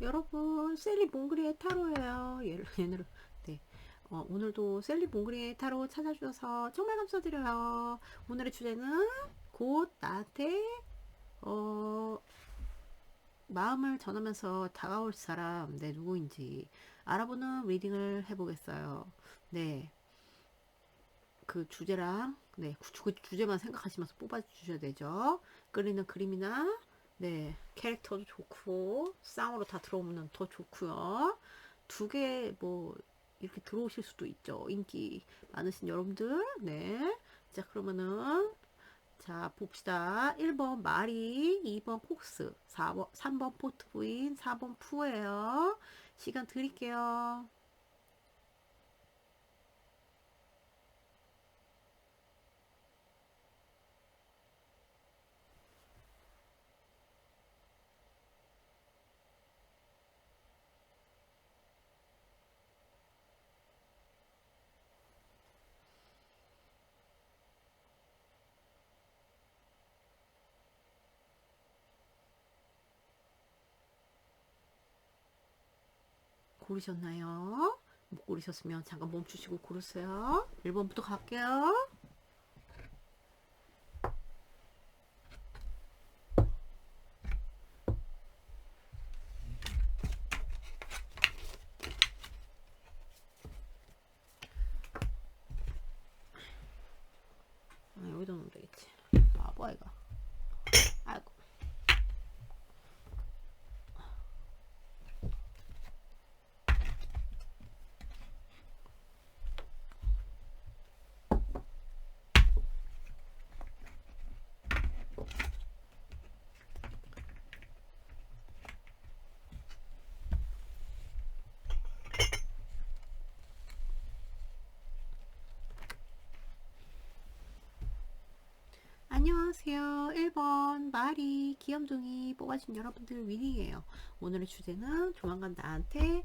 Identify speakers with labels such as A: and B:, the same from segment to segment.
A: 여러분, 셀리 몽그리의 타로예요. 얘는, 네. 오늘도 셀리 몽그리의 타로 찾아주셔서 정말 감사드려요. 오늘의 주제는 곧 나한테, 어, 마음을 전하면서 다가올 사람, 네, 누구인지 알아보는 리딩을 해보겠어요. 네. 그 주제랑, 네, 그 주제만 생각하시면서 뽑아주셔야 되죠. 그리는 그림이나, 네, 캐릭터도 좋고, 쌍으로 다 들어오면 더 좋고요. 두 개, 뭐, 이렇게 들어오실 수도 있죠. 인기 많으신 여러분들. 네. 자, 그러면은, 자, 봅시다. 1번 마리, 2번 콕스, 4번, 3번 포트부인, 4번 푸예요. 시간 드릴게요. 고르셨나요? 못 고르셨으면 잠깐 멈추시고 고르세요. 1번부터 갈게요. 여기다 놓으면 되겠지. 바보 아이가. 아이고. 안녕하세요. 1번 마리 귀염둥이 뽑아준 여러분들 위닝이에요. 오늘의 주제는 조만간 나한테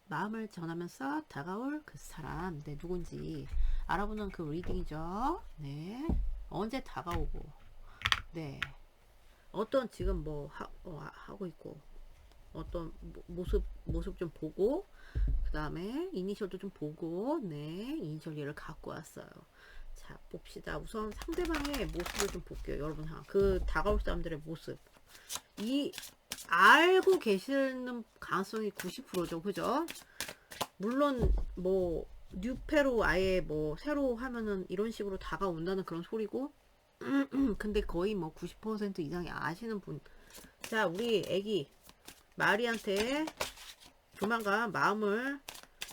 A: 마음을 전하면서 다가올 그 사람, 네, 누군지 알아보는 그 리딩이죠. 네. 언제 다가오고, 네. 어떤 지금 뭐 하고 있고, 어떤 모습 좀 보고, 그 다음에 이니셜도 좀 보고, 네, 이니셜 얘를 갖고 왔어요. 자, 봅시다. 우선 상대방의 모습을 좀 볼게요. 여러분, 그 다가올 사람들의 모습. 이 알고 계시는 가능성이 90%죠. 그죠? 물론 뭐 뉴페로 아예 뭐 새로 하면은 이런 식으로 다가온다는 그런 소리고, 근데 거의 뭐 90% 이상이 아시는 분. 자, 우리 애기 마리한테 조만간 마음을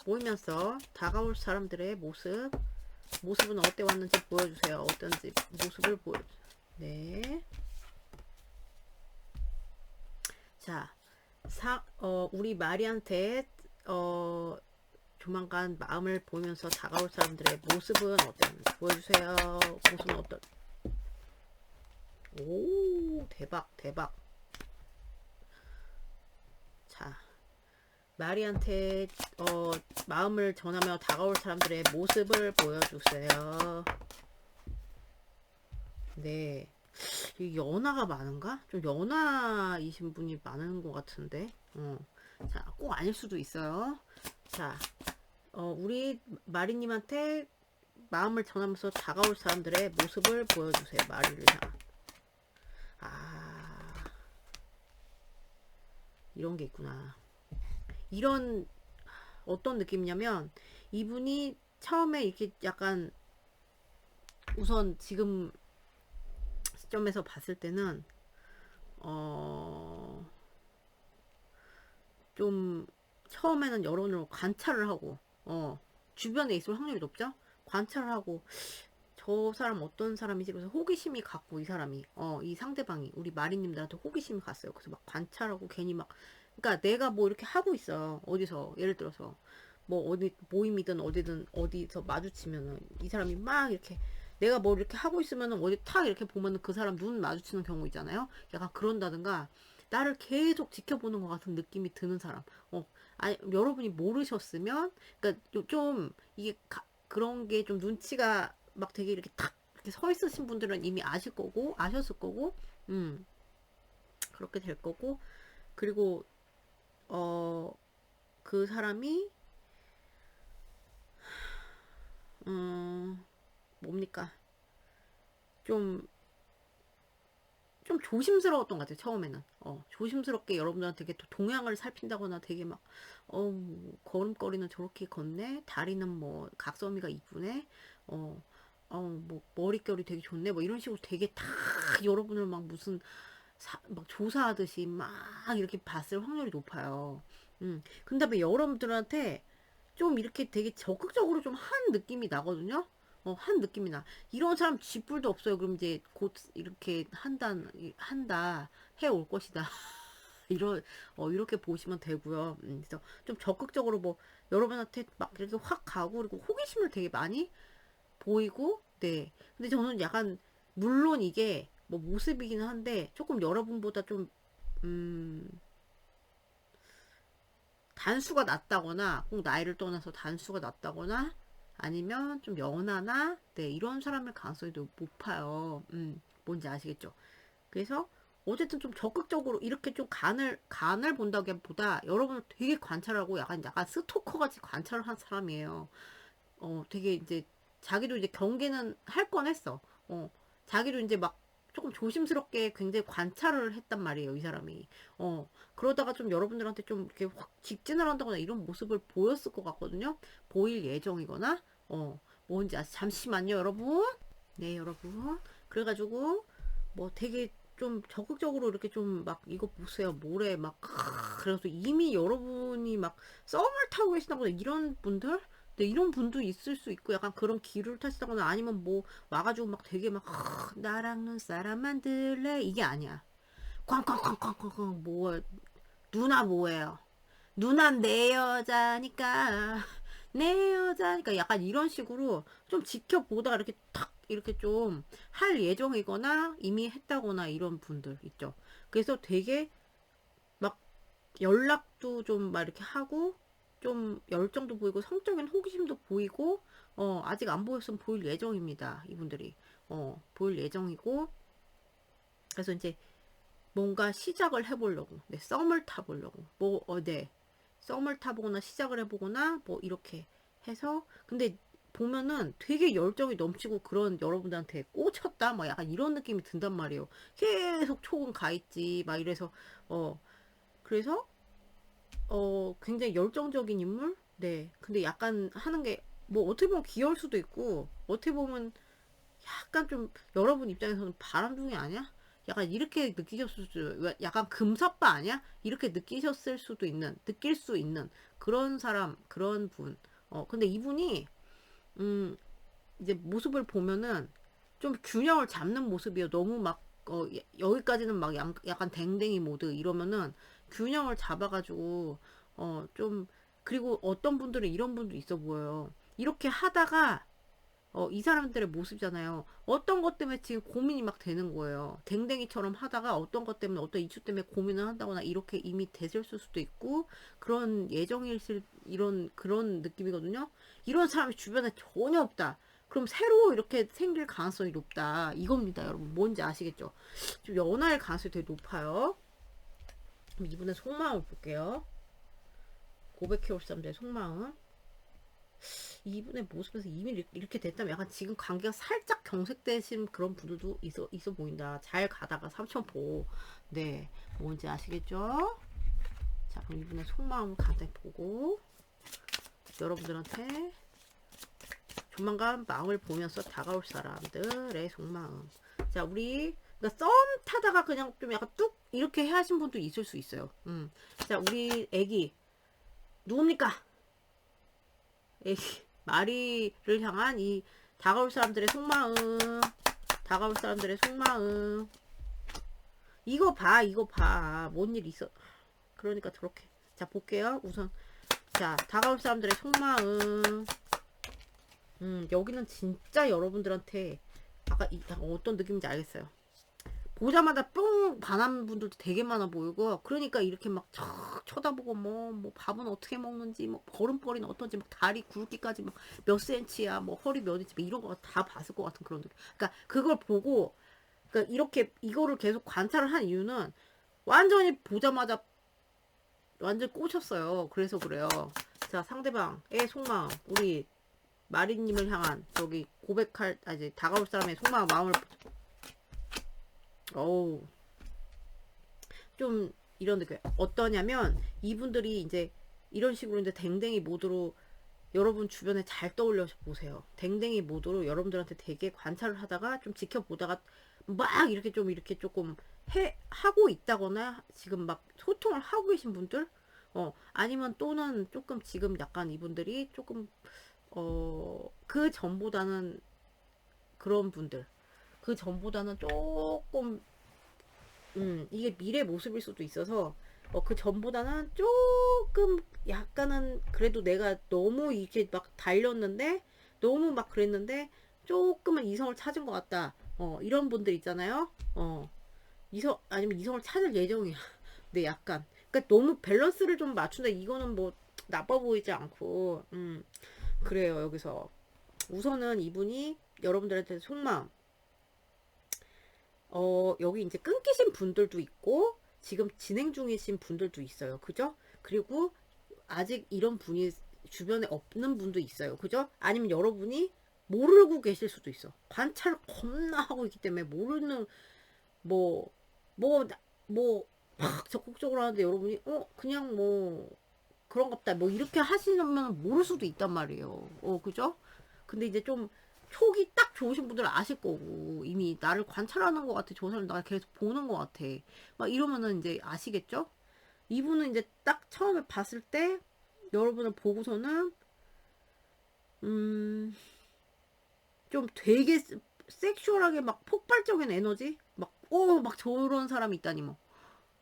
A: 모이면서 다가올 사람들의 모습은 어때 왔는지 보여주세요. 어떤지 모습을 보여주세요. 네. 자, 우리 마리한테 조만간 마음을 보면서 다가올 사람들의 모습은 어땠는지 보여주세요. 모습은 어떤? 오, 대박, 대박. 자, 마리한테 마음을 전하며 다가올 사람들의 모습을 보여주세요. 네. 연하가 많은가? 좀 연하이신 분이 많은 것 같은데. 자, 꼭 아닐 수도 있어요. 자, 우리 마리님한테 마음을 전하면서 다가올 사람들의 모습을 보여주세요. 마리를 향한. 아, 이런 게 있구나. 이런 어떤 느낌이냐면 이분이 처음에 이렇게 약간 우선 지금 시점에서 봤을 때는 어, 좀 처음에는 여론을 관찰을 하고 주변에 있을 확률이 높죠. 관찰을 하고 저 사람 어떤 사람이지? 그래서 호기심이 갔고 이 사람이 이 상대방이 우리 마리님들한테 호기심이 갔어요. 그래서 막 관찰하고 괜히 막 그러니까 내가 뭐 이렇게 하고 있어 어디서 예를 들어서 뭐 어디 모임이든 어디든 어디서 마주치면은 이 사람이 막 이렇게 내가 뭐 이렇게 하고 있으면은 어디 탁 이렇게 보면은 그 사람 눈 마주치는 경우 있잖아요. 약간 그런다든가 나를 계속 지켜보는 것 같은 느낌이 드는 사람. 아니 여러분이 모르셨으면 그러니까 좀 이게 그런 게 좀 눈치가 막 되게 이렇게 탁 이렇게 서 있으신 분들은 이미 아실 거고 아셨을 거고 그렇게 될 거고 그리고 그 사람이 뭡니까? 좀 조심스러웠던 것 같아요, 처음에는. 조심스럽게 여러분들한테 되게 동향을 살핀다거나 되게 막, 걸음걸이는 저렇게 걷네? 다리는 뭐, 각서미가 이쁘네? 뭐, 머릿결이 되게 좋네? 뭐, 이런 식으로 되게 다 여러분을 막 무슨, 막 조사하듯이 막 이렇게 봤을 확률이 높아요. 근데 왜 여러분들한테 좀 이렇게 되게 적극적으로 좀 한 느낌이 나거든요. 한 느낌이 나. 이런 사람 쥐뿔도 없어요. 그럼 이제 곧 이렇게 한다, 해올 것이다. 이렇게 보시면 되고요. 그래서 좀 적극적으로 뭐, 여러분한테 막 이렇게 확 가고, 그리고 호기심을 되게 많이 보이고, 네. 근데 저는 약간, 물론 이게 뭐 모습이기는 한데, 조금 여러분보다 좀, 음, 단수가 낮다거나 꼭 나이를 떠나서 단수가 낮다거나 아니면 좀 연하나 네 이런 사람일 가능성이 높아요. 뭔지 아시겠죠? 그래서 어쨌든 좀 적극적으로 이렇게 좀 간을 본다기보다 여러분을 되게 관찰하고 약간 스토커 같이 관찰을 한 사람이에요. 되게 이제 자기도 이제 경계는 할 건 했어. 자기도 이제 막 조금 조심스럽게 굉장히 관찰을 했단 말이에요, 이 사람이. 그러다가 좀 여러분들한테 좀 이렇게 확 직진을 한다거나 이런 모습을 보였을 것 같거든요. 보일 예정이거나, 뭔지 잠시만요, 여러분. 네, 여러분. 그래가지고, 뭐 되게 좀 적극적으로 이렇게 좀 막 이거 보세요, 모래 막, 그래서 이미 여러분이 막 썸을 타고 계시다거나 이런 분들? 네, 이런 분도 있을 수 있고 약간 그런 기류를 타시다거나 아니면 뭐 와가지고 막 되게 막 나랑 눈사람 만들래 이게 아니야. 쾅쾅쾅쾅쾅쾅 뭐 누나 뭐예요? 누난 내 여자니까 내 여자니까 약간 이런 식으로 좀 지켜보다가 이렇게 탁 이렇게 좀 할 예정이거나 이미 했다거나 이런 분들 있죠. 그래서 되게 막 연락도 좀 막 이렇게 하고 좀 열정도 보이고 성적인 호기심도 보이고 아직 안 보였으면 보일 예정입니다. 이분들이 보일 예정이고 그래서 이제 뭔가 시작을 해보려고 네, 썸을 타보려고 네 썸을 타보거나 시작을 해보거나 뭐 이렇게 해서 근데 보면은 되게 열정이 넘치고 그런 여러분들한테 꽂혔다 막 약간 이런 느낌이 든단 말이에요. 계속 촉은 가 있지 막 이래서 그래서 굉장히 열정적인 인물? 네. 근데 약간 하는 게, 뭐, 어떻게 보면 귀여울 수도 있고, 어떻게 보면 약간 좀, 여러분 입장에서는 바람둥이 아니야? 약간 이렇게 느끼셨을 수도, 약간 금사빠 아니야? 이렇게 느끼셨을 수도 있는, 느낄 수 있는 그런 사람, 그런 분. 근데 이분이, 음, 이제 모습을 보면은 좀 균형을 잡는 모습이에요. 너무 막, 여기까지는 막 약간 댕댕이 모드 이러면은 균형을 잡아가지고, 좀, 그리고 어떤 분들은 이런 분도 있어 보여요. 이렇게 하다가, 이 사람들의 모습이잖아요. 어떤 것 때문에 지금 고민이 막 되는 거예요. 댕댕이처럼 하다가 어떤 것 때문에 어떤 이슈 때문에 고민을 한다거나 이렇게 이미 됐을 수도 있고 그런 예정일실 이런 그런 느낌이거든요. 이런 사람이 주변에 전혀 없다. 그럼 새로 이렇게 생길 가능성이 높다. 이겁니다, 여러분. 뭔지 아시겠죠? 좀 연하일 가능성이 되게 높아요. 그럼 이분의 속마음을 볼게요. 고백해올 사람들의 속마음. 이분의 모습에서 이미 이렇게 됐다면 약간 지금 관계가 살짝 경색되신 그런 분들도 있어 보인다. 잘 가다가 삼천포. 네. 뭔지 아시겠죠? 자, 그럼 이분의 속마음을 간단히 보고 여러분들한테 조만간 마음을 보면서 다가올 사람들의 속마음. 자, 우리 그러니까 썸 타다가 그냥 좀 약간 뚝 이렇게 하신 분도 있을 수 있어요. 자, 우리 애기 누굽니까? 애기 마리를 향한 이 다가올 사람들의 속마음. 다가올 사람들의 속마음. 이거 봐, 이거 봐. 뭔 일 있어? 그러니까 저렇게. 자, 볼게요. 우선 자, 다가올 사람들의 속마음. 여기는 진짜 여러분들한테 약간 어떤 느낌인지 알겠어요. 보자마자 뿅 반한 분들도 되게 많아 보이고 그러니까 이렇게 막 쳐다보고 뭐 밥은 어떻게 먹는지 뭐 걸음걸이는 어떤지 막 다리 굵기까지 막 몇 센치야 뭐 허리 몇 인치 막 이런 거 다 봤을 것 같은 그런 느낌. 그러니까 그걸 보고 그러니까 이렇게 이거를 계속 관찰을 한 이유는 완전히 보자마자 완전 꽂혔어요. 그래서 그래요. 자, 상대방의 속마음, 우리 마리님을 향한 저기 고백할, 이제 다가올 사람의 속마음, 마음을, 어우, 좀 이런 느낌. 어떠냐면 이분들이 이제 이런 식으로 이제 댕댕이 모드로 여러분 주변에 잘 떠올려 보세요. 댕댕이 모드로 여러분들한테 되게 관찰을 하다가 좀 지켜보다가 막 이렇게 좀 이렇게 조금 하고 있다거나 지금 막 소통을 하고 계신 분들, 아니면 또는 조금 지금 약간 이분들이 조금, 그 전보다는 그런 분들, 그 전보다는 조금, 이게 미래 모습일 수도 있어서, 그 전보다는 조금 약간은 그래도 내가 너무 이렇게 막 달렸는데 너무 막 그랬는데 조금은 이성을 찾은 것 같다. 이런 분들 있잖아요. 이성 아니면 이성을 찾을 예정이야. 네, 약간. 그러니까 너무 밸런스를 좀 맞춘다. 이거는 뭐 나빠 보이지 않고, 그래요. 여기서 우선은 이분이 여러분들한테 속마음, 여기 이제 끊기신 분들도 있고, 지금 진행 중이신 분들도 있어요. 그죠? 그리고 아직 이런 분이 주변에 없는 분도 있어요. 그죠? 아니면 여러분이 모르고 계실 수도 있어. 관찰을 겁나 하고 있기 때문에 모르는, 뭐, 뭐, 뭐, 막 적극적으로 하는데 여러분이, 그냥 뭐, 그런갑다. 뭐, 이렇게 하시면 모를 수도 있단 말이에요. 그죠? 근데 이제 좀 촉이 딱 좋으신 분들은 아실 거고 이미 나를 관찰하는 것 같아. 저 사람 나를 계속 보는 것 같아. 막 이러면은 이제 아시겠죠? 이분은 이제 딱 처음에 봤을 때 여러분을 보고서는 음, 좀 되게 섹슈얼하게 막 폭발적인 에너지 막 저런 사람이 있다니 뭐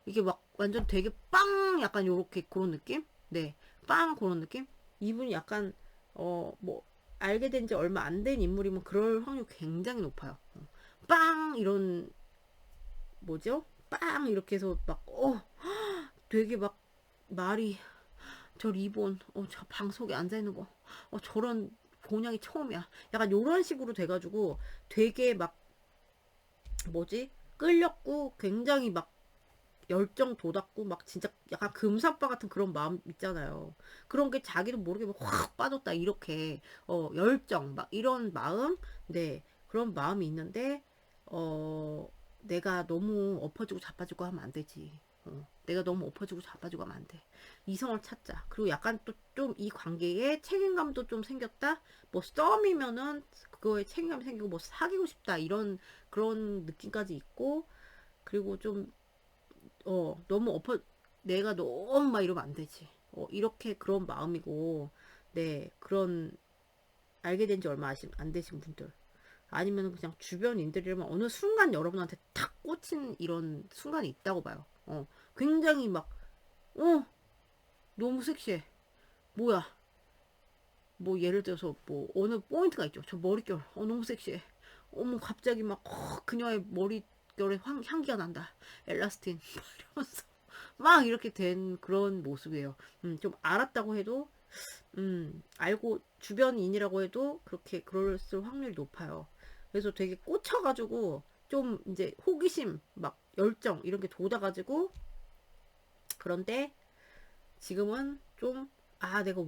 A: 이게 막 완전 되게 빵 약간 요렇게 그런 느낌? 네, 빵 그런 느낌? 이분이 약간 뭐 알게 된 지 얼마 안 된 인물이면 그럴 확률 굉장히 높아요. 빵 이런 뭐죠? 빵 이렇게 해서 막 되게 막 말이 저 리본 저 방석에 앉아 있는 거 저런 본향이 처음이야. 약간 요런 식으로 돼가지고 되게 막 뭐지? 끌렸고 굉장히 막 열정 돋았고 막 진짜 약간 금사빠 같은 그런 마음 있잖아요. 그런 게 자기도 모르게 막확 빠졌다 이렇게 열정 막 이런 마음, 네, 그런 마음이 있는데 내가 너무 엎어지고 자빠지고 하면 안 되지. 내가 너무 엎어지고 자빠지고 하면 안 돼. 이성을 찾자. 그리고 약간 또 좀 이 관계에 책임감도 좀 생겼다. 뭐 썸이면은 그거에 책임감이 생기고 뭐 사귀고 싶다 이런 그런 느낌까지 있고 그리고 좀 너무 내가 너무 막 이러면 안 되지. 이렇게 그런 마음이고, 네, 그런, 알게 된 지 얼마 안 되신 분들. 아니면 그냥 주변인들이라면 어느 순간 여러분한테 탁 꽂힌 이런 순간이 있다고 봐요. 굉장히 막, 어, 너무 섹시해. 뭐야. 뭐 예를 들어서 뭐 어느 포인트가 있죠. 저 머릿결, 너무 섹시해. 어머, 갑자기 막, 그녀의 머릿결에 향기가 난다. 엘라스틴. 이러면서. 막 이렇게 된 그런 모습이에요. 좀 알았다고 해도, 알고 주변인이라고 해도 그렇게 그럴 확률이 높아요. 그래서 되게 꽂혀가지고 좀 이제 호기심, 막 열정 이런 게 돋아가지고 그런데 지금은 좀 내가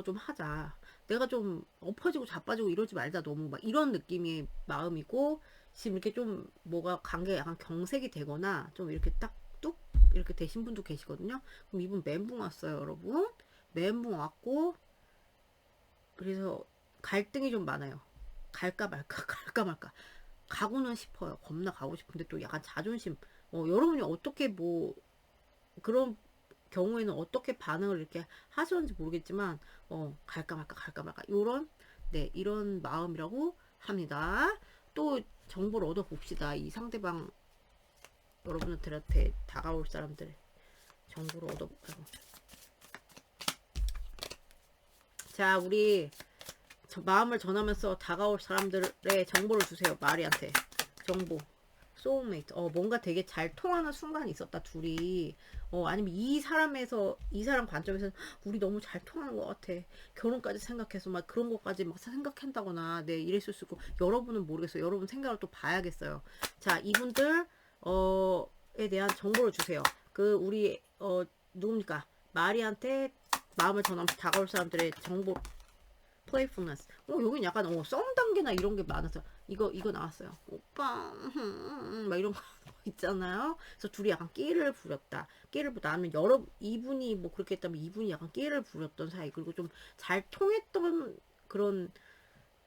A: 좀 하자. 내가 좀 엎어지고 자빠지고 이러지 말자. 너무 막 이런 느낌의 마음이고 지금 이렇게 좀 뭐가 관계가 약간 경색이 되거나 좀 이렇게 딱 뚝 이렇게 되신 분도 계시거든요. 그럼 이분 멘붕 왔어요, 여러분. 멘붕 왔고 그래서 갈등이 좀 많아요. 갈까 말까 갈까 말까 가고는 싶어요. 겁나 가고 싶은데 또 약간 자존심. 여러분이 어떻게 뭐 그런 경우에는 어떻게 반응을 이렇게 하셨는지 모르겠지만 갈까 말까 갈까 말까 요런 네 이런 마음이라고 합니다. 또 정보를 얻어 봅시다. 이 상대방 여러분들한테 다가올 사람들 정보를 얻어볼까요? 자, 우리 마음을 전하면서 다가올 사람들의 정보를 주세요. 마리한테 정보. 소울메이트. 뭔가 되게 잘 통하는 순간이 있었다, 둘이. 아니면 이 사람 관점에서는 우리 너무 잘 통하는 것 같아. 결혼까지 생각해서 막 그런 것까지 막 생각한다거나, 네, 이랬을 수 있고, 여러분은 모르겠어요. 여러분 생각을 또 봐야겠어요. 자, 이분들, 에 대한 정보를 주세요. 우리, 누굽니까? 마리한테 마음을 전하면서 다가올 사람들의 정보 playfulness. 여긴 약간 썸 단계나 이런 게 많아서 이거 나왔어요. 오빠 막 이런 거 있잖아요. 그래서 둘이 약간 끼를 부렸다. 끼를 부다 아니면 여러 이분이 뭐 그렇게 했다면 이분이 약간 끼를 부렸던 사이. 그리고 좀 잘 통했던 그런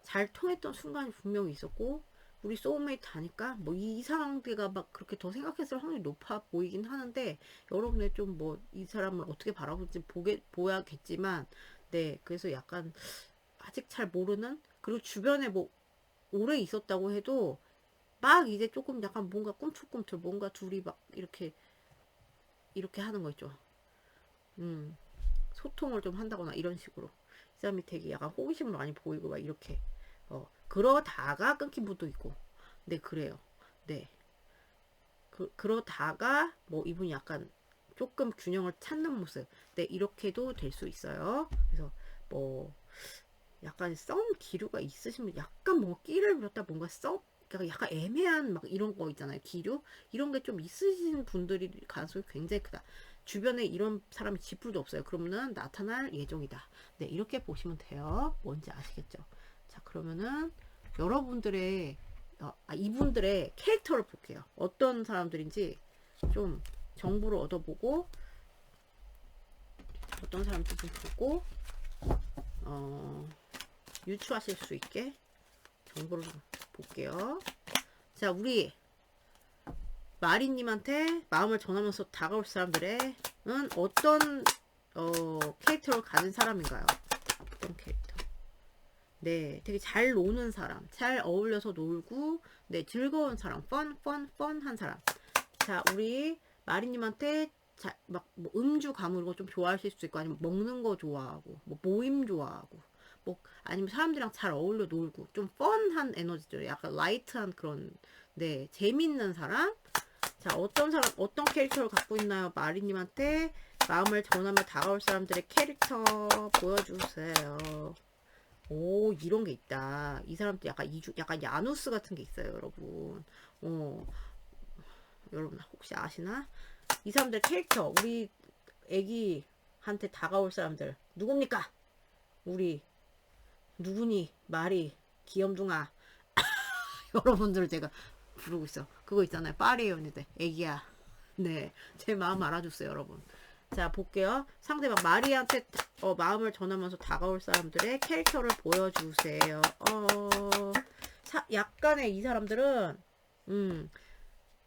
A: 잘 통했던 순간이 분명히 있었고 우리 소울메이트 하니까 뭐 이 상대가 막 그렇게 더 생각했을 확률이 높아 보이긴 하는데 여러분의 좀 뭐 이 사람을 어떻게 바라볼지 보야겠지만 네 그래서 약간 아직 잘 모르는 그리고 주변에 뭐 오래 있었다고 해도 막 이제 조금 약간 뭔가 꿈틀꿈틀 뭔가 둘이 막 이렇게 하는 거 있죠. 음 소통을 좀 한다거나 이런 식으로 이 사람이 되게 약간 호기심을 많이 보이고 막 이렇게 그러다가 끊긴 분도 있고 네 그래요. 네 그러다가 뭐 이분이 약간 조금 균형을 찾는 모습 네 이렇게도 될 수 있어요. 그래서 뭐 약간 썸 기류가 있으시면 약간 뭔가 끼를 부렸다 뭔가 그러니까 약간 애매한 막 이런 거 있잖아요. 기류 이런 게 좀 있으신 분들이 가능성이 굉장히 크다. 주변에 이런 사람이 지풀도 없어요. 그러면은 나타날 예정이다. 네 이렇게 보시면 돼요. 뭔지 아시겠죠? 자 그러면은 여러분들의 이분들의 캐릭터를 볼게요. 어떤 사람들인지 좀 정보를 얻어보고 어떤 사람인지 좀 보고 유추하실 수 있게 정보를 좀 볼게요. 자, 우리 마리님한테 마음을 전하면서 다가올 사람들은 어떤 캐릭터를 가진 사람인가요? 어떤 캐릭터? 네, 되게 잘 노는 사람, 잘 어울려서 놀고, 네, 즐거운 사람, 펀한 사람. 자, 우리 마리님한테 뭐 음주 가물 거좀 좋아하실 수 있고, 아니면 먹는 거 좋아하고, 뭐 모임 좋아하고, 뭐 아니면 사람들이랑 잘 어울려 놀고, 좀 펀한 에너지죠. 약간 라이트한 그런, 네, 재밌는 사람. 자, 어떤 캐릭터를 갖고 있나요? 마리님한테 마음을 전하며 다가올 사람들의 캐릭터 보여주세요. 오, 이런 게 있다. 이 사람도 약간 야누스 같은 게 있어요, 여러분. 어, 여러분 혹시 아시나? 이 사람들 캐릭터, 우리 애기한테 다가올 사람들 누굽니까? 우리 누구니? 마리, 귀염둥아. 여러분들 제가 부르고 있어. 그거 있잖아요. 파리의 언니들. 애기야. 네, 제 마음 알아주세요, 여러분. 자, 볼게요. 상대방 마리한테 마음을 전하면서 다가올 사람들의 캐릭터를 보여주세요. 약간의 이 사람들은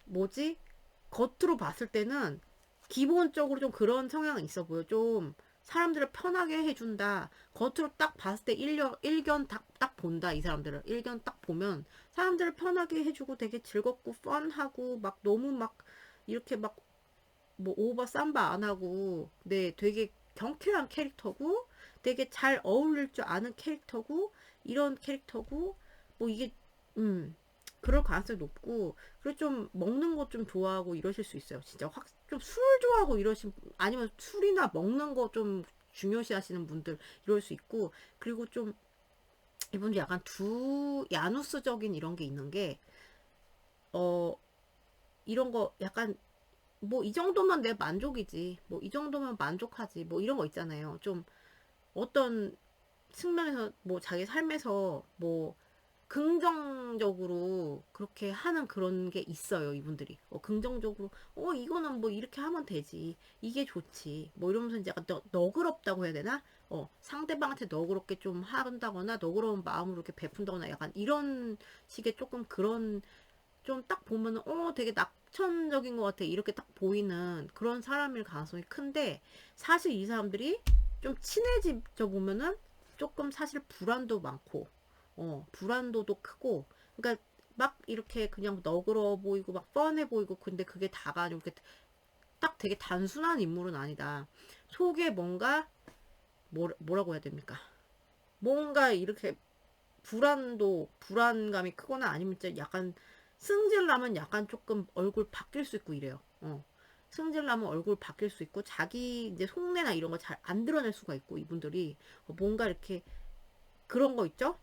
A: 뭐지? 겉으로 봤을 때는 기본적으로 좀 그런 성향은 있어 보여. 좀 사람들을 편하게 해준다. 겉으로 딱 봤을 때 일견 딱 본다. 이 사람들을. 일견 딱 보면 사람들을 편하게 해주고 되게 즐겁고 펀하고 막 너무 막 이렇게 막 뭐 오버 삼바 안 하고 네 되게 경쾌한 캐릭터고 되게 잘 어울릴 줄 아는 캐릭터고 이런 캐릭터고 뭐 이게 그럴 가능성이 높고 그리고 좀 먹는 거 좀 좋아하고 이러실 수 있어요. 진짜 확 좀 술 좋아하고 이러신 아니면 술이나 먹는 거 좀 중요시 하시는 분들 이럴 수 있고 그리고 좀 이분도 약간 두 야누스적인 이런 게 있는 게 이런 거 약간 뭐 이 정도면 내 만족이지. 뭐 이 정도면 만족하지. 뭐 이런 거 있잖아요. 좀 어떤 측면에서 뭐 자기 삶에서 뭐 긍정적으로 그렇게 하는 그런 게 있어요. 이분들이. 긍정적으로 이거는 뭐 이렇게 하면 되지. 이게 좋지. 뭐 이러면서 이제 약간 너그럽다고 해야 되나? 상대방한테 너그럽게 좀 한다거나 너그러운 마음으로 이렇게 베푼다거나 약간 이런 식의 조금 그런 좀 딱 보면은 되게 낙천적인 것 같아 이렇게 딱 보이는 그런 사람일 가능성이 큰데 사실 이 사람들이 좀 친해져 보면은 조금 사실 불안도 많고 불안도도 크고 그러니까 막 이렇게 그냥 너그러워 보이고 막 뻔해 보이고 근데 그게 다가 아니고 이렇게 딱 되게 단순한 인물은 아니다 속에 뭔가 뭐라고 해야 됩니까 뭔가 이렇게 불안감이 크거나 아니면 진짜 약간 승질나면 약간 조금 얼굴 바뀔 수 있고 이래요. 승질나면 얼굴 바뀔 수 있고 자기 이제 속내나 이런 거 잘 안 드러낼 수가 있고 이분들이 뭔가 이렇게 그런 거 있죠?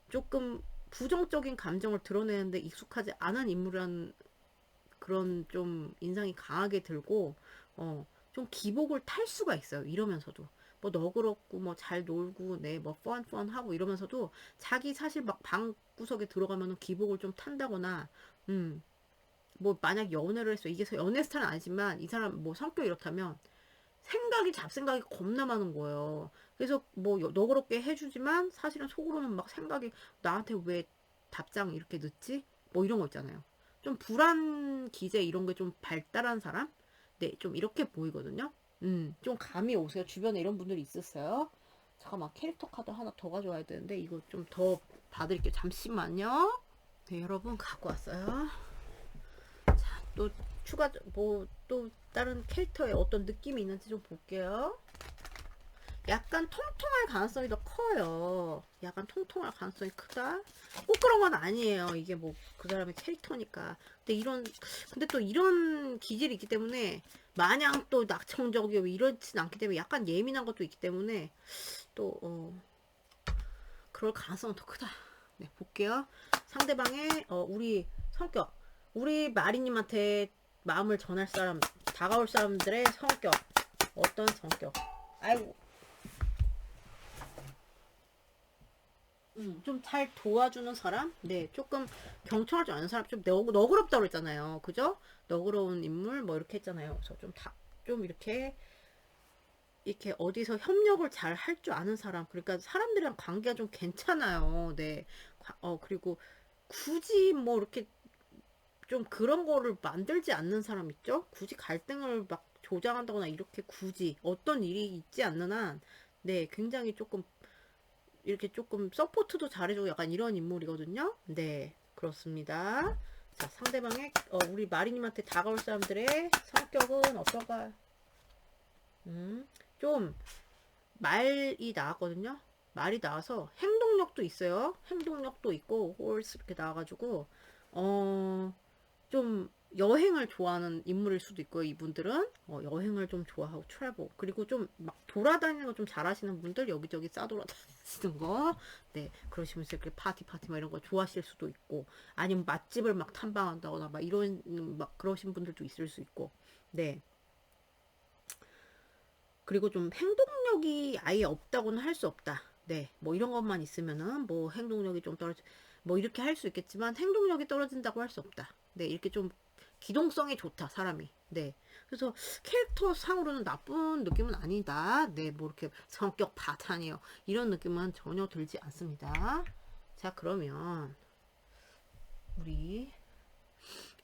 A: 조금 부정적인 감정을 드러내는데 익숙하지 않은 인물이란 그런 좀 인상이 강하게 들고 좀 좀 기복을 탈 수가 있어요. 이러면서도. 뭐 너그럽고 뭐 잘 놀고 뭐 펀하고 이러면서도 자기 사실 막 방구석에 들어가면은 기복을 좀 탄다거나 뭐 만약 연애를 했어. 이게 연애 스타일은 아니지만 이 사람 뭐 성격이 이렇다면 잡생각이 겁나 많은 거예요. 그래서 뭐 너그럽게 해주지만 사실은 속으로는 막 생각이 나한테 왜 답장 이렇게 늦지? 뭐 이런 거 있잖아요. 좀 불안 기제 이런 게 좀 발달한 사람? 네, 좀 이렇게 보이거든요. 좀 감이 오세요. 주변에 이런 분들이 있었어요. 잠깐만 캐릭터 카드 하나 더 가져와야 되는데 이거 좀 더 봐드릴게요. 잠시만요. 네, 여러분 갖고 왔어요. 자, 또 추가 뭐 또 다른 캐릭터에 어떤 느낌이 있는지 좀 볼게요. 약간 통통할 가능성이 더 커요. 약간 통통할 가능성이 크다. 꼭 그런 건 아니에요. 이게 뭐 그 사람의 캐릭터니까. 근데 또 이런 기질이 있기 때문에 마냥 또 낙천적이고 이렇진 않기 때문에 약간 예민한 것도 있기 때문에 또 그럴 가능성은 더 크다. 네, 볼게요. 상대방의 우리 성격, 우리 마리님한테 마음을 전할 사람, 다가올 사람들의 성격, 어떤 성격? 아이고, 좀 잘 도와주는 사람? 네, 조금 경청하지 않는 사람, 좀 너그럽다고 그랬잖아요. 그죠? 너그러운 인물, 뭐 이렇게 했잖아요. 그래서 좀 이렇게 어디서 협력을 잘 할 줄 아는 사람. 그러니까 사람들이랑 관계가 좀 괜찮아요. 네. 그리고 굳이 뭐 이렇게 좀 그런 거를 만들지 않는 사람 있죠? 굳이 갈등을 막 조장한다거나 이렇게 굳이 어떤 일이 있지 않는 한, 네, 굉장히 이렇게 조금 서포트도 잘해주고 약간 이런 인물이거든요. 네, 그렇습니다. 자, 상대방의, 우리 마리님한테 다가올 사람들의 성격은 어떤가? 좀 말이 나왔거든요. 말이 나와서 행동력도 있어요. 행동력도 있고 홀스 이렇게 나와가지고 좀 여행을 좋아하는 인물일 수도 있고요. 이분들은 여행을 좀 좋아하고 트래블 그리고 좀 막 돌아다니는 거 좀 잘하시는 분들 여기저기 싸돌아다니시는 거, 네, 그러시면서 이렇게 파티 막 이런 거 좋아하실 수도 있고 아니면 맛집을 막 탐방한다거나 막 이런 막 그러신 분들도 있을 수 있고, 네. 그리고 좀 행동력이 아예 없다고는 할 수 없다. 네, 뭐 이런 것만 있으면은 뭐 행동력이 좀 뭐 이렇게 할 수 있겠지만 행동력이 떨어진다고 할 수 없다. 네, 이렇게 좀 기동성이 좋다, 사람이. 네. 그래서 캐릭터 상으로는 나쁜 느낌은 아니다. 네, 뭐 이렇게 성격 파탄이요. 이런 느낌은 전혀 들지 않습니다. 자, 그러면 우리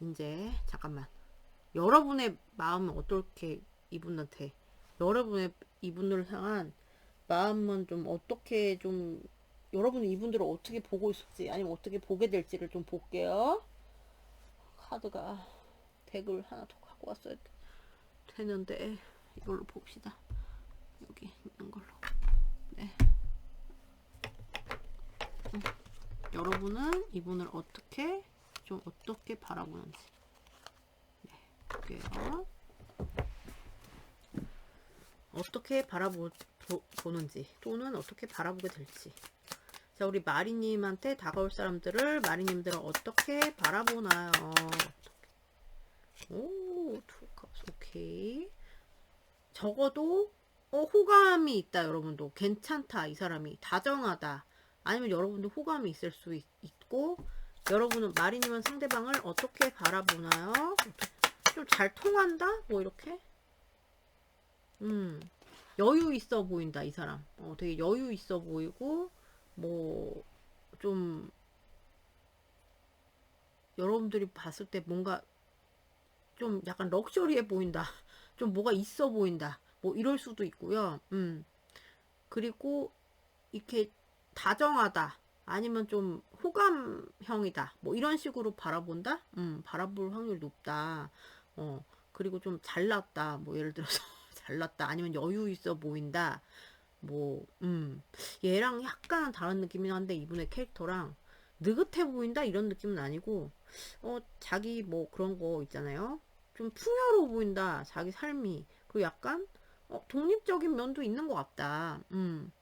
A: 이제 잠깐만. 여러분의 마음은 어떻게 이분한테 여러분의 이분을 향한 마음은 좀 어떻게 좀 여러분이 이분들을 어떻게 보고 있을지 아니면 어떻게 보게 될지를 좀 볼게요. 카드가 덱을 하나 더 갖고 왔어야 되는데 이걸로 봅시다. 여기 있는 걸로. 네. 여러분은 이분을 어떻게 바라보는지. 네, 볼게요. 어떻게 보는지 또는 어떻게 바라보게 될지. 자, 우리 마리님한테 다가올 사람들을 마리님들은 어떻게 바라보나요? 오, 오케이. 적어도 호감이 있다. 여러분도 괜찮다. 이 사람이 다정하다. 아니면 여러분도 호감이 있을 수 있고, 여러분은 마리님은 상대방을 어떻게 바라보나요? 좀 잘 통한다? 뭐 이렇게 여유 있어 보인다, 이 사람. 되게 여유 있어 보이고, 뭐, 좀, 여러분들이 봤을 때 뭔가 좀 약간 럭셔리해 보인다. 좀 뭐가 있어 보인다. 뭐 이럴 수도 있고요. 그리고 이렇게 다정하다. 아니면 좀 호감형이다. 뭐 이런 식으로 바라본다? 바라볼 확률이 높다. 그리고 좀 잘났다. 뭐 예를 들어서 잘났다. 아니면 여유 있어 보인다. 뭐, 얘랑 약간 다른 느낌이긴 한데, 이분의 캐릭터랑 느긋해 보인다? 이런 느낌은 아니고, 자기 뭐 그런 거 있잖아요. 좀 풍요로워 보인다. 자기 삶이. 그리고 약간, 독립적인 면도 있는 것 같다.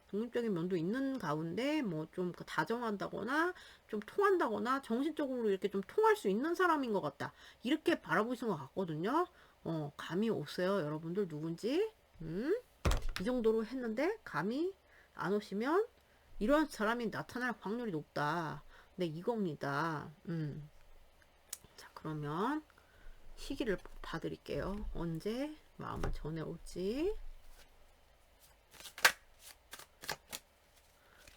A: 독립적인 면도 있는 가운데, 뭐 좀 다정한다거나, 좀 통한다거나, 정신적으로 이렇게 좀 통할 수 있는 사람인 것 같다. 이렇게 바라보시는 것 같거든요. 감이 오세요, 여러분들 누군지? 이 정도로 했는데 감이 안 오시면 이런 사람이 나타날 확률이 높다. 네, 이겁니다. 자, 그러면 시기를 봐드릴게요. 언제 마음을 전해올지.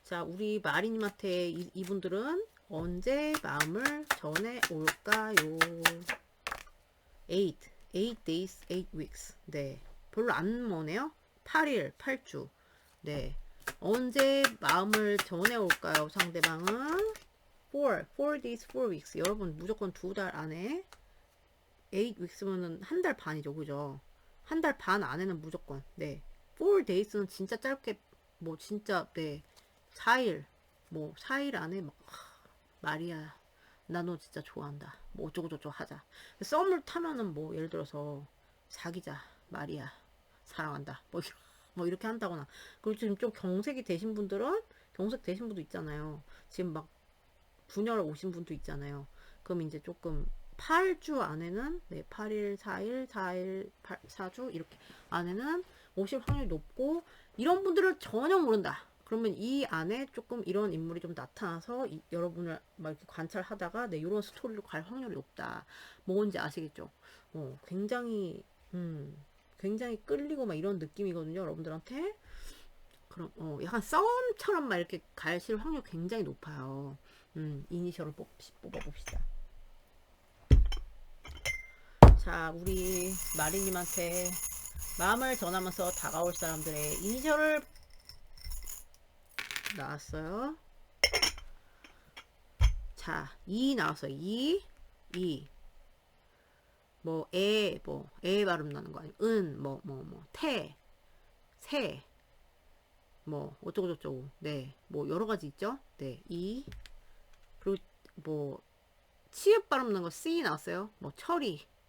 A: 자, 우리 마리님한테 이분들은 언제 마음을 전해올까요? 8 days, 8 weeks. 네, 별로 안 머네요. 8일, 8주. 네, 언제 마음을 전해올까요? 상대방은 4 days, 4 weeks. 여러분 무조건 2달 안에 8 weeks면은 한 달 반이죠, 그죠? 한 달 반 안에는 무조건. 네, 4 days는 진짜 짧게 뭐 진짜 네 4일 뭐 4일 안에 막 마리아 나 너 진짜 좋아한다 뭐 어쩌고저쩌고 하자. 썸을 타면은 뭐 예를 들어서 사귀자 마리아 사랑한다 뭐 이렇게 한다거나. 그리고 지금 좀 경색이 되신 분들은 경색 되신 분도 있잖아요. 지금 막 분열 오신 분도 있잖아요. 그럼 이제 조금 8주 안에는 네 8일 4일 4일 4주 이렇게 안에는 오실 확률이 높고, 이런 분들을 전혀 모른다 그러면 이 안에 조금 이런 인물이 좀 나타나서 여러분을 막 이렇게 관찰하다가 네 이런 스토리로 갈 확률이 높다. 뭔지 아시겠죠? 굉장히 굉장히 끌리고 막 이런 느낌이거든요, 여러분들한테. 그럼 약간 썸처럼 막 이렇게 가실 확률 굉장히 높아요. 이니셜을 뽑아봅시다. 자, 우리 마리님한테 마음을 전하면서 다가올 사람들의 이니셜을 나왔어요. 자, 2 나왔어요. 2 뭐 에 발음 나는 거 아니고 태, 새 뭐 어쩌고저쩌고. 네, 뭐 여러 가지 있죠. 네, 2 그리고 뭐 치읍 발음 나는 거 C 나왔어요. 뭐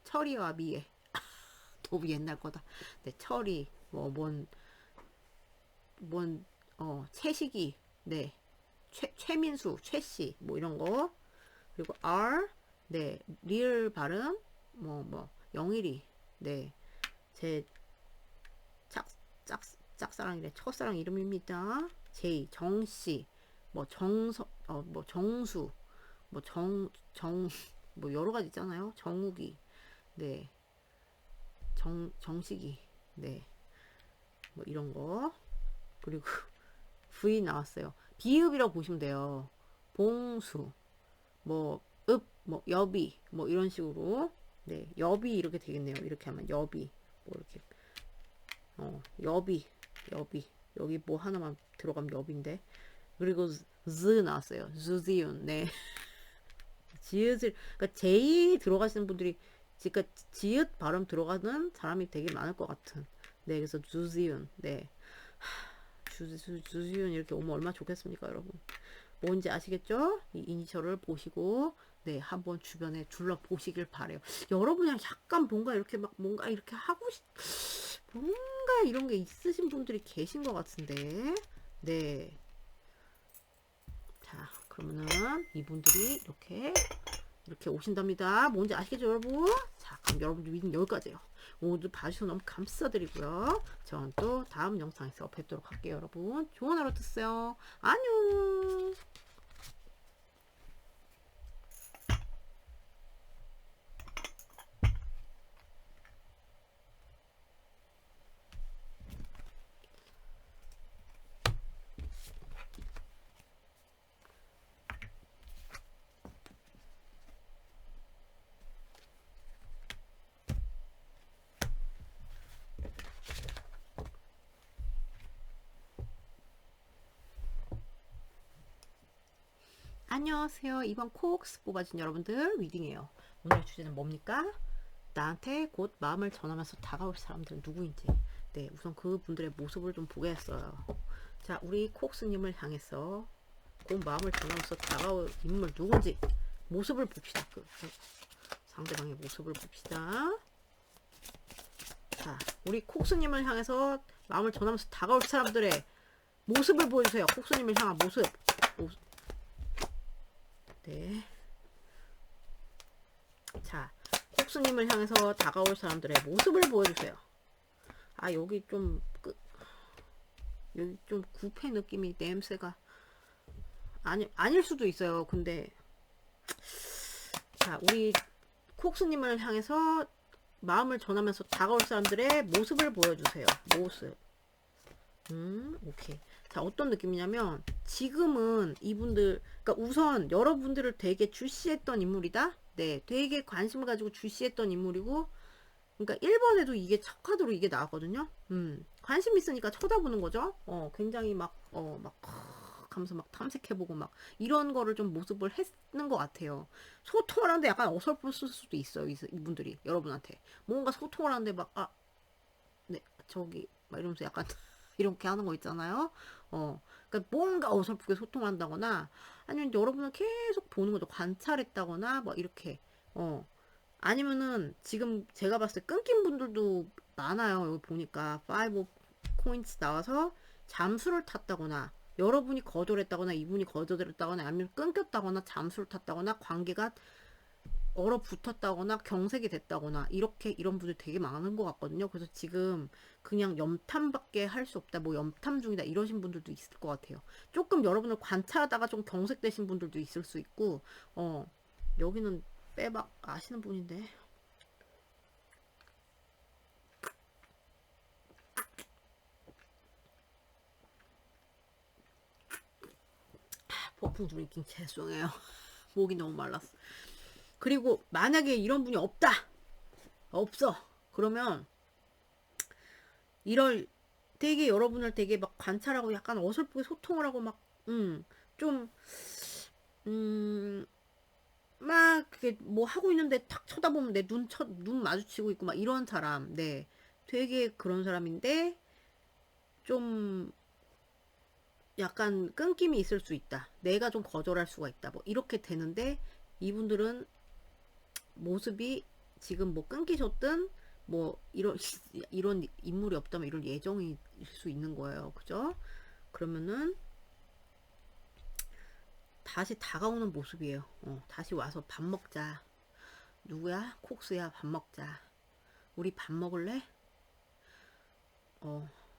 A: 철이와 미에 너무 옛날 거다. 네, 철이 채식이. 네, 최민수, 최씨 뭐 이런 거. 그리고 R 네 리을 발음 영일이. 네, 제 짝사랑이래 첫사랑 이름입니다. J 정씨 정수 뭐 여러 가지 있잖아요. 정욱이. 네, 정식이. 네, 뭐 이런 거. 그리고 V 나왔어요. 비읍이라고 보시면 돼요. 봉수 여비 이런 식으로. 네, 여비 이렇게 되겠네요. 이렇게 하면 여비 이렇게 여비 여기 뭐 하나만 들어가면 여비인데. 그리고 즈 나왔어요. zuziun. 네. 지읒을 그러니까 제이 들어가시는 분들이 그러니까 지읒 발음 들어가는 사람이 되게 많을 것 같은. 네, 그래서 zuziun. 네. 주지훈 이렇게 오면 얼마나 좋겠습니까, 여러분. 뭔지 아시겠죠? 이 이니셜을 보시고 네 한번 주변에 둘러보시길 바래요. 여러분이 약간 뭔가 이렇게 하고 뭔가 이런 게 있으신 분들이 계신 것 같은데. 네, 자 그러면은 이분들이 이렇게 오신답니다. 뭔지 아시겠죠, 여러분? 자, 그럼 여러분들 위는 여기까지예요. 오늘도 봐주셔서 너무 감사드리고요. 저는 또 다음 영상에서 뵙도록 할게요, 여러분. 좋은 하루 되세요. 안녕. 안녕하세요. 이번 콕스 뽑아준 여러분들 리딩이에요. 오늘 주제는 뭡니까? 나한테 곧 마음을 전하면서 다가올 사람들은 누구인지. 네, 우선 그분들의 모습을 좀 보겠어요. 자, 우리 콕스님을 향해서 곧 마음을 전하면서 다가올 인물 누군지 모습을 봅시다. 상대방의 모습을 봅시다. 자, 우리 콕스님을 향해서 마음을 전하면서 다가올 사람들의 모습을 보여주세요. 콕스님을 향한 모습. 네. 자, 콕스님을 향해서 다가올 사람들의 모습을 보여주세요. 아, 여기 좀 여기 좀 구패 느낌이, 냄새가 아닐 수도 있어요. 근데 자, 우리 콕스님을 향해서 마음을 전하면서 다가올 사람들의 모습을 보여주세요. 모습. 오케이. 자, 어떤 느낌이냐면 지금은 이분들, 그러니까 우선 여러분들을 되게 주시했던 인물이다. 네, 되게 관심을 가지고 주시했던 인물이고, 그러니까 1번에도 이게 첫 카드로 이게 나왔거든요. 관심 있으니까 쳐다보는 거죠. 굉장히 막 하면서 막 탐색해보고 막 이런 거를 좀 모습을 했는 것 같아요. 소통을 하는데 약간 어설펐을 수도 있어요. 이분들이 여러분한테 뭔가 소통을 하는데 막, 네, 저기 막 이러면서 약간 이렇게 하는 거 있잖아요. 그러니까 뭔가 어설프게 소통을 한다거나, 아니면 여러분을 계속 보는 거죠. 관찰했다거나 뭐 이렇게. 아니면은 지금 제가 봤을 때 끊긴 분들도 많아요. 여기 보니까 5 포인트 나와서 잠수를 탔다거나, 여러분이 거절했다거나 이분이 거절했다거나, 아니면 끊겼다거나 잠수를 탔다거나, 관계가 얼어붙었다거나 경색이 됐다거나, 이렇게 이런 분들 되게 많은 것 같거든요. 그래서 지금 그냥 염탐밖에 할 수 없다, 뭐 염탐 중이다 이러신 분들도 있을 것 같아요. 조금 여러분을 관찰하다가 좀 경색되신 분들도 있을 수 있고, 여기는 빼박 아시는 분인데, 폭풍 드링킹 죄송해요. 목이 너무 말랐어. 그리고 만약에 이런 분이 없어 그러면 이럴 되게 여러분을 되게 막 관찰하고 약간 어설프게 소통을 하고 막 좀 막 그게 뭐 하고 있는데 탁 쳐다보면 내 눈 마주치고 있고 막 이런 사람. 네, 되게 그런 사람인데 좀 약간 끊김이 있을 수 있다, 내가 좀 거절할 수가 있다, 뭐 이렇게 되는데, 이분들은 모습이 지금 뭐 끊기셨든 뭐 이런 인물이 없다면 이런 예정일 수 있는 거예요. 그죠? 그러면은 다시 다가오는 모습이에요. 다시 와서 밥 먹자. 누구야? 콕스야. 밥 먹자. 우리 밥 먹을래?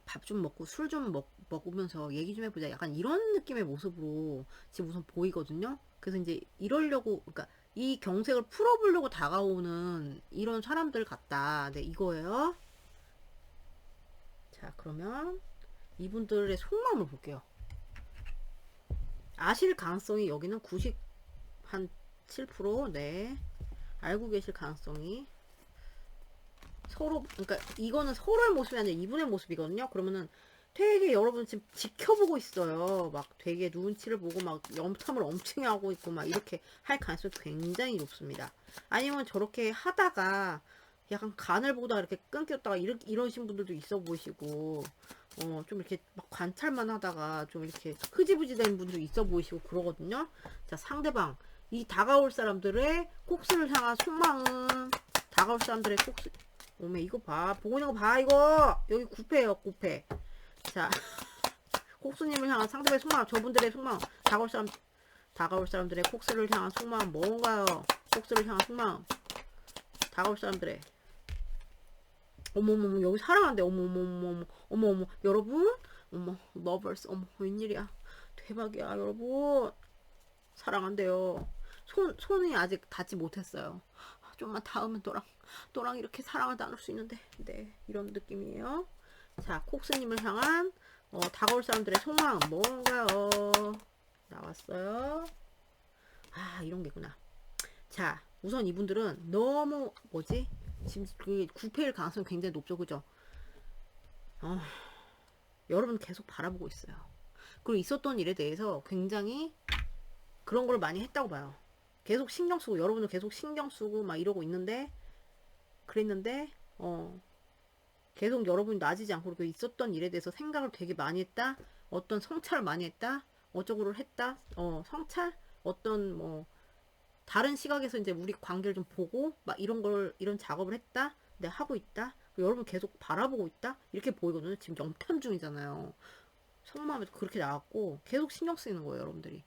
A: 밥 좀 먹고 술 좀 먹으면서 얘기 좀 해보자. 약간 이런 느낌의 모습으로 지금 우선 보이거든요. 그래서 이제 이러려고, 그러니까 이 경색을 풀어보려고 다가오는 이런 사람들 같다. 네, 이거예요. 자, 그러면 이분들의 속마음을 볼게요. 아실 가능성이 여기는 97%, 네, 알고 계실 가능성이, 서로, 그러니까 이거는 서로의 모습이 아니라 이분의 모습이거든요. 그러면은 되게 여러분 지금 지켜보고 있어요. 막 되게 눈치를 보고 막 염탐을 엄청 하고 있고 막 이렇게 할 가능성이 굉장히 높습니다. 아니면 저렇게 하다가 약간 간을 보다가 이렇게 끊겼다가 이러신 분들도 있어 보이시고, 좀 이렇게 막 관찰만 하다가 좀 이렇게 흐지부지 된 분도 있어 보이시고 그러거든요. 자, 상대방, 이 다가올 사람들의 콕스를 향한 속마음, 다가올 사람들의 콕스, 오메 이거 봐, 보고 있는 거 봐. 이거 여기 구패예요, 구패. 자, 콕스님을 향한 상대방의 속마음, 저분들의 속마음, 다가올 사람들의 콕스를 향한 속마음 뭔가요? 콕스를 향한 속마음, 다가올 사람들의, 어머머머, 여기 사랑한대. 어머머머, 어머머, 여러분, 어머, 러버스, 어머, 웬일이야? 대박이야, 여러분. 사랑한대요. 손이 아직 닿지 못했어요. 좀만 닿으면 너랑 이렇게 사랑을 나눌 수 있는데, 네, 이런 느낌이에요. 자, 콕스님을 향한 다가올 사람들의 속마음 뭔가요? 나왔어요. 아, 이런 게구나. 자, 우선 이분들은 너무 뭐지? 지금 그 구패일 가능성이 굉장히 높죠, 그죠? 여러분 계속 바라보고 있어요. 그리고 있었던 일에 대해서 굉장히 그런 걸 많이 했다고 봐요. 계속 신경 쓰고, 여러분도 계속 신경 쓰고 막 이러고 있는데, 그랬는데 계속 여러분이 나아지지 않고 그 있었던 일에 대해서 생각을 되게 많이 했다. 어떤 성찰을 많이 했다. 어쩌고를 했다. 성찰, 어떤 뭐 다른 시각에서 이제 우리 관계를 좀 보고 막 이런 작업을 했다. 네, 하고 있다. 여러분 계속 바라보고 있다. 이렇게 보이거든요. 지금 염탐 중이잖아요. 속마음에도 그렇게 나왔고 계속 신경 쓰이는 거예요, 여러분들이.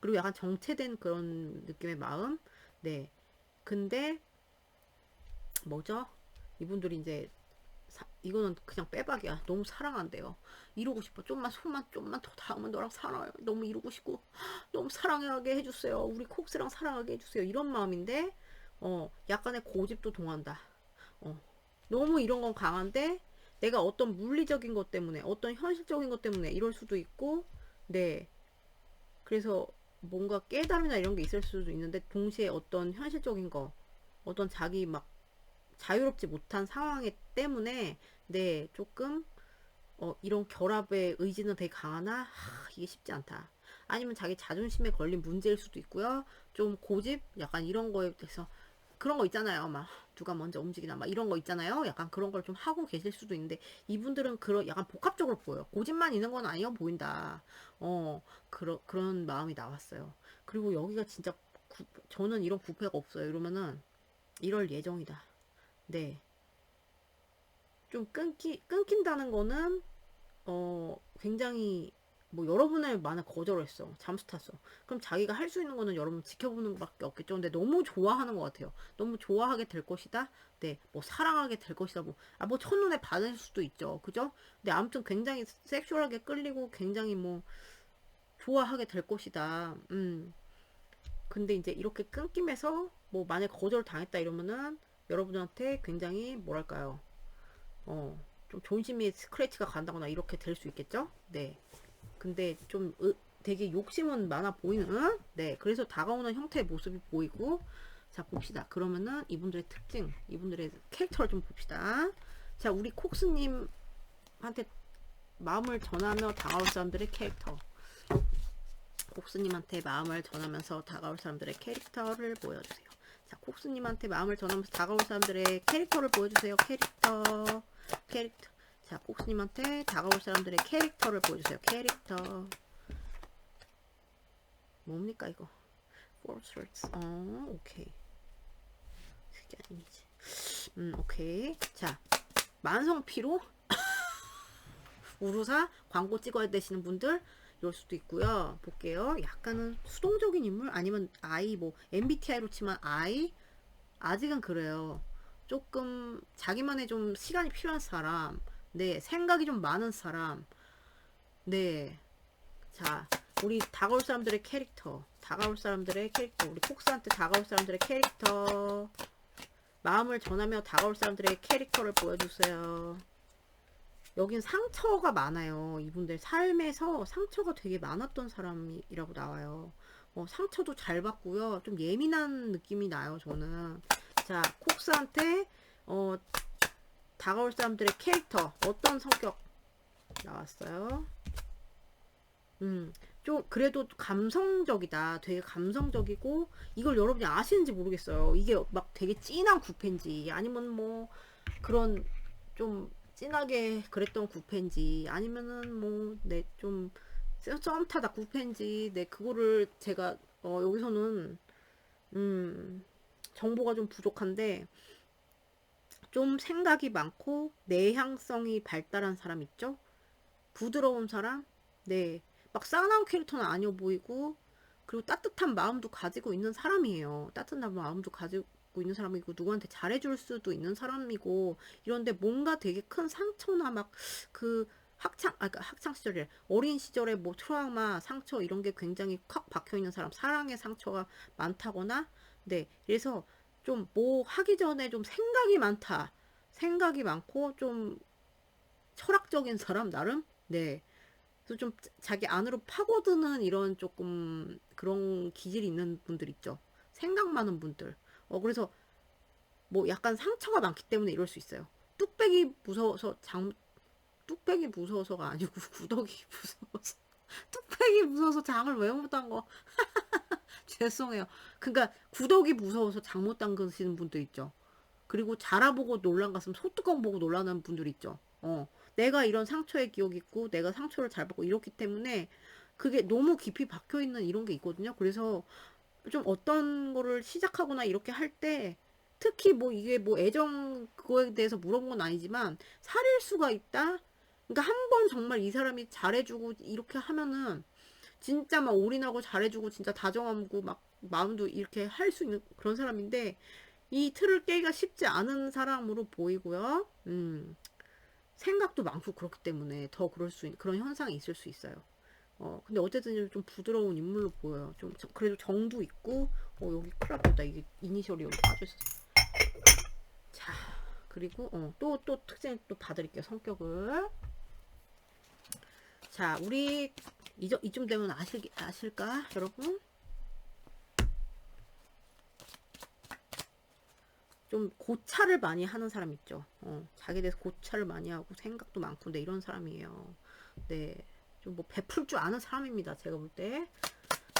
A: 그리고 약간 정체된 그런 느낌의 마음. 네. 근데 뭐죠? 이분들이 이제 이거는 그냥 빼박이야. 너무 사랑한대요. 이루고 싶어. 좀만 더 닿으면 너랑 살아요. 너무 이루고 싶고 너무 사랑하게 해주세요. 우리 콕스랑 사랑하게 해주세요. 이런 마음인데 약간의 고집도 동한다. 어, 너무 이런 건 강한데 내가 어떤 물리적인 것 때문에 어떤 현실적인 것 때문에 이럴 수도 있고 네 그래서 뭔가 깨달음이나 이런 게 있을 수도 있는데 동시에 어떤 현실적인 거 어떤 자기 막 자유롭지 못한 상황 때문에 네 조금 이런 결합의 의지는 되게 강하나 이게 쉽지 않다. 아니면 자기 자존심에 걸린 문제일 수도 있고요. 좀 고집 약간 이런 거에 대해서 그런 거 있잖아요. 막 누가 먼저 움직이나 막 이런 거 있잖아요. 약간 그런 걸 좀 하고 계실 수도 있는데 이분들은 그런 약간 복합적으로 보여요. 고집만 있는 건 아니어 보인다. 그런 마음이 나왔어요. 그리고 여기가 진짜 저는 이런 부패가 없어요. 이러면은 이럴 예정이다. 네. 좀 끊긴다는 거는 굉장히 뭐 여러분의 말에 거절했어. 잠수 탔어. 그럼 자기가 할 수 있는 거는 여러분 지켜보는 것밖에 없겠죠. 근데 너무 좋아하는 것 같아요. 너무 좋아하게 될 것이다. 네, 뭐 사랑하게 될 것이다. 뭐 첫눈에 반할 수도 있죠. 그죠? 근데 아무튼 굉장히 섹슈얼하게 끌리고 굉장히 뭐 좋아하게 될 것이다. 근데 이제 이렇게 끊김에서 뭐 만약 거절 당했다 이러면은 여러분한테 굉장히 뭐랄까요? 좀 존심이 스크래치가 간다거나 이렇게 될 수 있겠죠? 네. 근데 좀 되게 욕심은 많아 보이는 네 그래서 다가오는 형태의 모습이 보이고 자 봅시다. 그러면은 이분들의 특징 이분들의 캐릭터를 좀 봅시다. 자 우리 콕스님한테 마음을 전하며 다가올 사람들의 캐릭터 콕스님한테 마음을 전하면서 다가올 사람들의 캐릭터를 보여주세요. 자 콕스님한테 마음을 전하면서 다가올 사람들의 캐릭터를 보여주세요. 캐릭터 자 콕스님한테 다가올 사람들의 캐릭터를 보여주세요. 캐릭터 뭡니까 이거? Portraits. 오케이. 그게 아니지. 오케이. 자, 만성피로 우루사 광고 찍어야 되시는 분들 이럴 수도 있고요. 볼게요. 약간은 수동적인 인물 아니면 I 뭐 MBTI로 치면 I 아직은 그래요. 조금 자기만의 좀 시간이 필요한 사람, 네 생각이 좀 많은 사람, 네 자, 우리 다가올 사람들의 캐릭터, 우리 콕스한테 다가올 사람들의 캐릭터, 마음을 전하며 다가올 사람들의 캐릭터를 보여주세요. 여긴 상처가 많아요. 이분들 삶에서 상처가 되게 많았던 사람이라고 나와요. 상처도 잘 받고요. 좀 예민한 느낌이 나요, 저는. 자, 콕스한테, 다가올 사람들의 캐릭터, 어떤 성격 나왔어요? 좀 그래도 감성적이다. 되게 감성적이고 이걸 여러분이 아시는지 모르겠어요. 이게 막 되게 진한 구패인지 아니면 뭐 그런 좀 진하게 그랬던 구패인지 아니면은 뭐 네 좀 썸타다 구패인지 네 그거를 제가 여기서는 정보가 좀 부족한데 좀 생각이 많고 내향성이 발달한 사람 있죠? 부드러운 사람? 네. 막 싸나운 캐릭터는 아니어 보이고, 그리고 따뜻한 마음도 가지고 있는 사람이에요. 따뜻한 마음도 가지고 있는 사람이고, 누구한테 잘해줄 수도 있는 사람이고, 이런데 뭔가 되게 큰 상처나 막 그 그러니까 학창 시절에, 어린 시절에 뭐 트라우마, 상처 이런 게 굉장히 콱 박혀 있는 사람, 사랑의 상처가 많다거나, 네. 그래서 좀 뭐 하기 전에 좀 생각이 많다. 생각이 많고, 좀 철학적인 사람, 나름? 네. 그래서 좀 자기 안으로 파고드는 이런 조금 그런 기질이 있는 분들 있죠. 생각 많은 분들. 그래서 뭐 약간 상처가 많기 때문에 이럴 수 있어요. 뚝배기 무서워서가 아니고 구더기 무서워서. 뚝배기 무서워서 장을 왜 못 담궈? 죄송해요. 그러니까 구더기 무서워서 장 못 담그시는 분들 있죠. 그리고 자라보고 놀란 가슴 소뚜껑 보고 놀라는 분들 있죠. 내가 이런 상처의 기억이 있고 내가 상처를 잘 받고 이렇기 때문에 그게 너무 깊이 박혀 있는 이런 게 있거든요. 그래서 좀 어떤 거를 시작하거나 이렇게 할 때 특히 뭐 이게 뭐 애정 그거에 대해서 물어본 건 아니지만 사릴 수가 있다. 그러니까 한 번 정말 이 사람이 잘해주고 이렇게 하면은 진짜 막 올인하고 잘해주고 진짜 다정하고 막 마음도 이렇게 할 수 있는 그런 사람인데 이 틀을 깨기가 쉽지 않은 사람으로 보이고요. 생각도 많고 그렇기 때문에 더 그럴 수 있는 그런 현상이 있을 수 있어요. 근데 어쨌든 좀 부드러운 인물로 보여요. 좀 그래도 정도 있고, 여기 큰일 났다. 이게 이니셜이 여기 빠져있었어. 자, 그리고, 또 특징 또 봐드릴게요. 성격을. 자, 우리, 이쯤 되면 아실까, 여러분? 좀 고찰을 많이 하는 사람 있죠. 자기에 대해서 고찰을 많이 하고 생각도 많고, 근데 이런 사람이에요. 네. 좀 뭐 베풀 줄 아는 사람입니다. 제가 볼 때.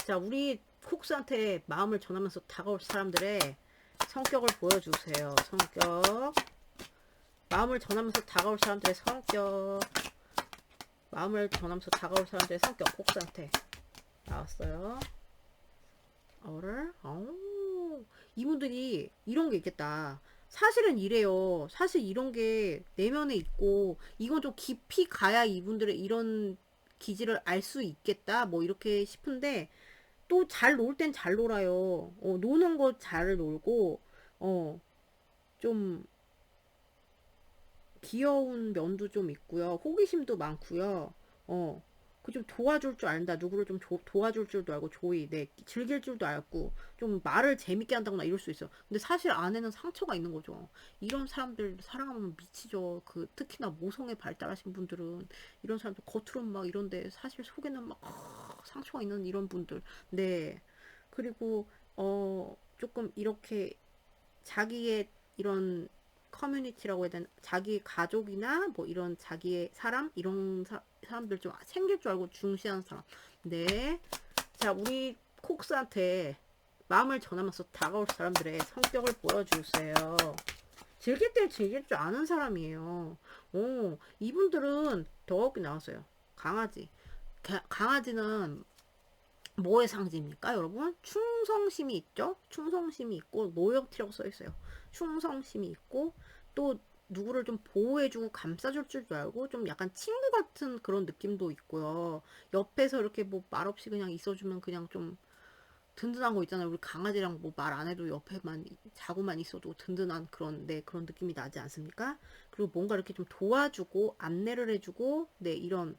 A: 자, 우리 콕스한테 마음을 전하면서 다가올 사람들의 성격을 보여주세요. 성격. 마음을 전하면서 다가올 사람들의 성격. 마음을 전하면서 다가올 사람들의 성격. 콕스한테 나왔어요. 이분들이 이런 게 있겠다. 사실은 이래요. 사실 이런 게 내면에 있고, 이건 좀 깊이 가야 이분들의 이런 기질을 알 수 있겠다. 뭐 이렇게 싶은데, 또 잘 놀 땐 잘 놀아요. 노는 거 잘 놀고, 어, 좀 귀여운 면도 좀 있고요. 호기심도 많고요. 어, 그 좀 도와줄 줄 안다. 누구를 좀 도와줄 줄도 알고, 네, 즐길 줄도 알고, 좀 말을 재밌게 한다거나 이럴 수 있어. 근데 사실 안에는 상처가 있는 거죠. 이런 사람들 사랑하면 미치죠. 특히나 모성애 발달하신 분들은, 이런 사람들 겉으로는 막 이런데, 사실 속에는 막, 상처가 있는 이런 분들. 네. 그리고, 조금 이렇게 자기의 이런 커뮤니티라고 해야 되나, 자기 가족이나 뭐 이런 자기의 사람 이런 사람들 좀 챙길 줄 알고 중시하는 사람. 네. 자, 우리 콕스한테 마음을 전하면서 다가올 사람들의 성격을 보여주세요. 즐길 땐 즐길 줄 아는 사람이에요. 이분들은 더욱이 나왔어요. 강아지. 강아지는 뭐의 상징입니까, 여러분? 충성심이 있죠? 충성심이 있고, 로열티라고 써 있어요. 충성심이 있고, 또 누구를 좀 보호해주고 감싸줄 줄도 알고, 좀 약간 친구 같은 그런 느낌도 있고요. 옆에서 이렇게 뭐 말없이 그냥 있어주면 그냥 좀 든든한 거 있잖아요. 우리 강아지랑 뭐 말 안 해도 옆에만 자고만 있어도 든든한 그런, 네, 그런 느낌이 나지 않습니까? 그리고 뭔가 이렇게 좀 도와주고, 안내를 해주고, 네, 이런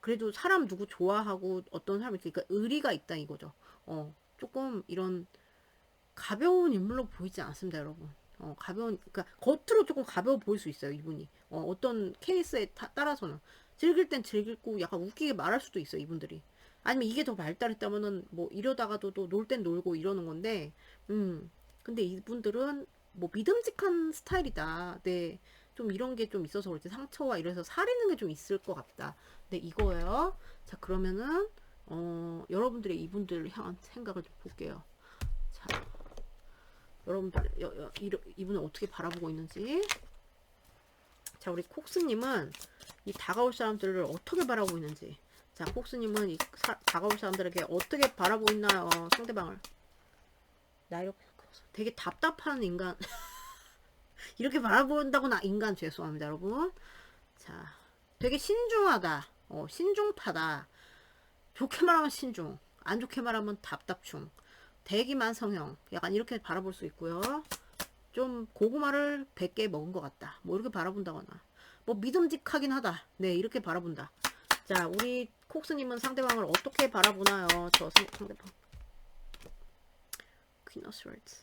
A: 그래도 사람 누구 좋아하고 어떤 사람이 있으니까 의리가 있다 이거죠. 조금 이런 가벼운 인물로 보이지 않습니다, 여러분. 그러니까 겉으로 조금 가벼워 보일 수 있어요, 이분이. 어떤 케이스에 따라서는 즐길 땐 즐기고 약간 웃기게 말할 수도 있어요, 이분들이. 아니면 이게 더 발달했다면은 뭐 이러다가도 또 놀 땐 놀고 이러는 건데, 근데 이분들은 뭐 믿음직한 스타일이다. 네. 좀 이런 게 좀 있어서 그렇지 상처와 이래서 살이는 게 좀 있을 것 같다. 네, 이거예요. 자, 그러면은 여러분들의 이분들을 향한 생각을 좀 볼게요. 자, 여러분들 이분을 어떻게 바라보고 있는지. 자, 우리 콕스님은 이 다가올 사람들을 어떻게 바라보고 있는지. 자, 콕스님은 다가올 사람들에게 어떻게 바라보고 있나요? 상대방을. 나 이렇게 되게 답답한 인간. 이렇게 바라본다거나 인간 죄송합니다, 여러분. 자, 되게 신중하다. 신중파다. 좋게 말하면 신중, 안 좋게 말하면 답답충, 대기만 성형, 약간 이렇게 바라볼 수 있고요. 좀 고구마를 100개 먹은 것 같다. 뭐 이렇게 바라본다거나, 뭐 믿음직하긴 하다. 네, 이렇게 바라본다. 자, 우리 콕스님은 상대방을 어떻게 바라보나요? 저 상대방. 퀴너스라이트.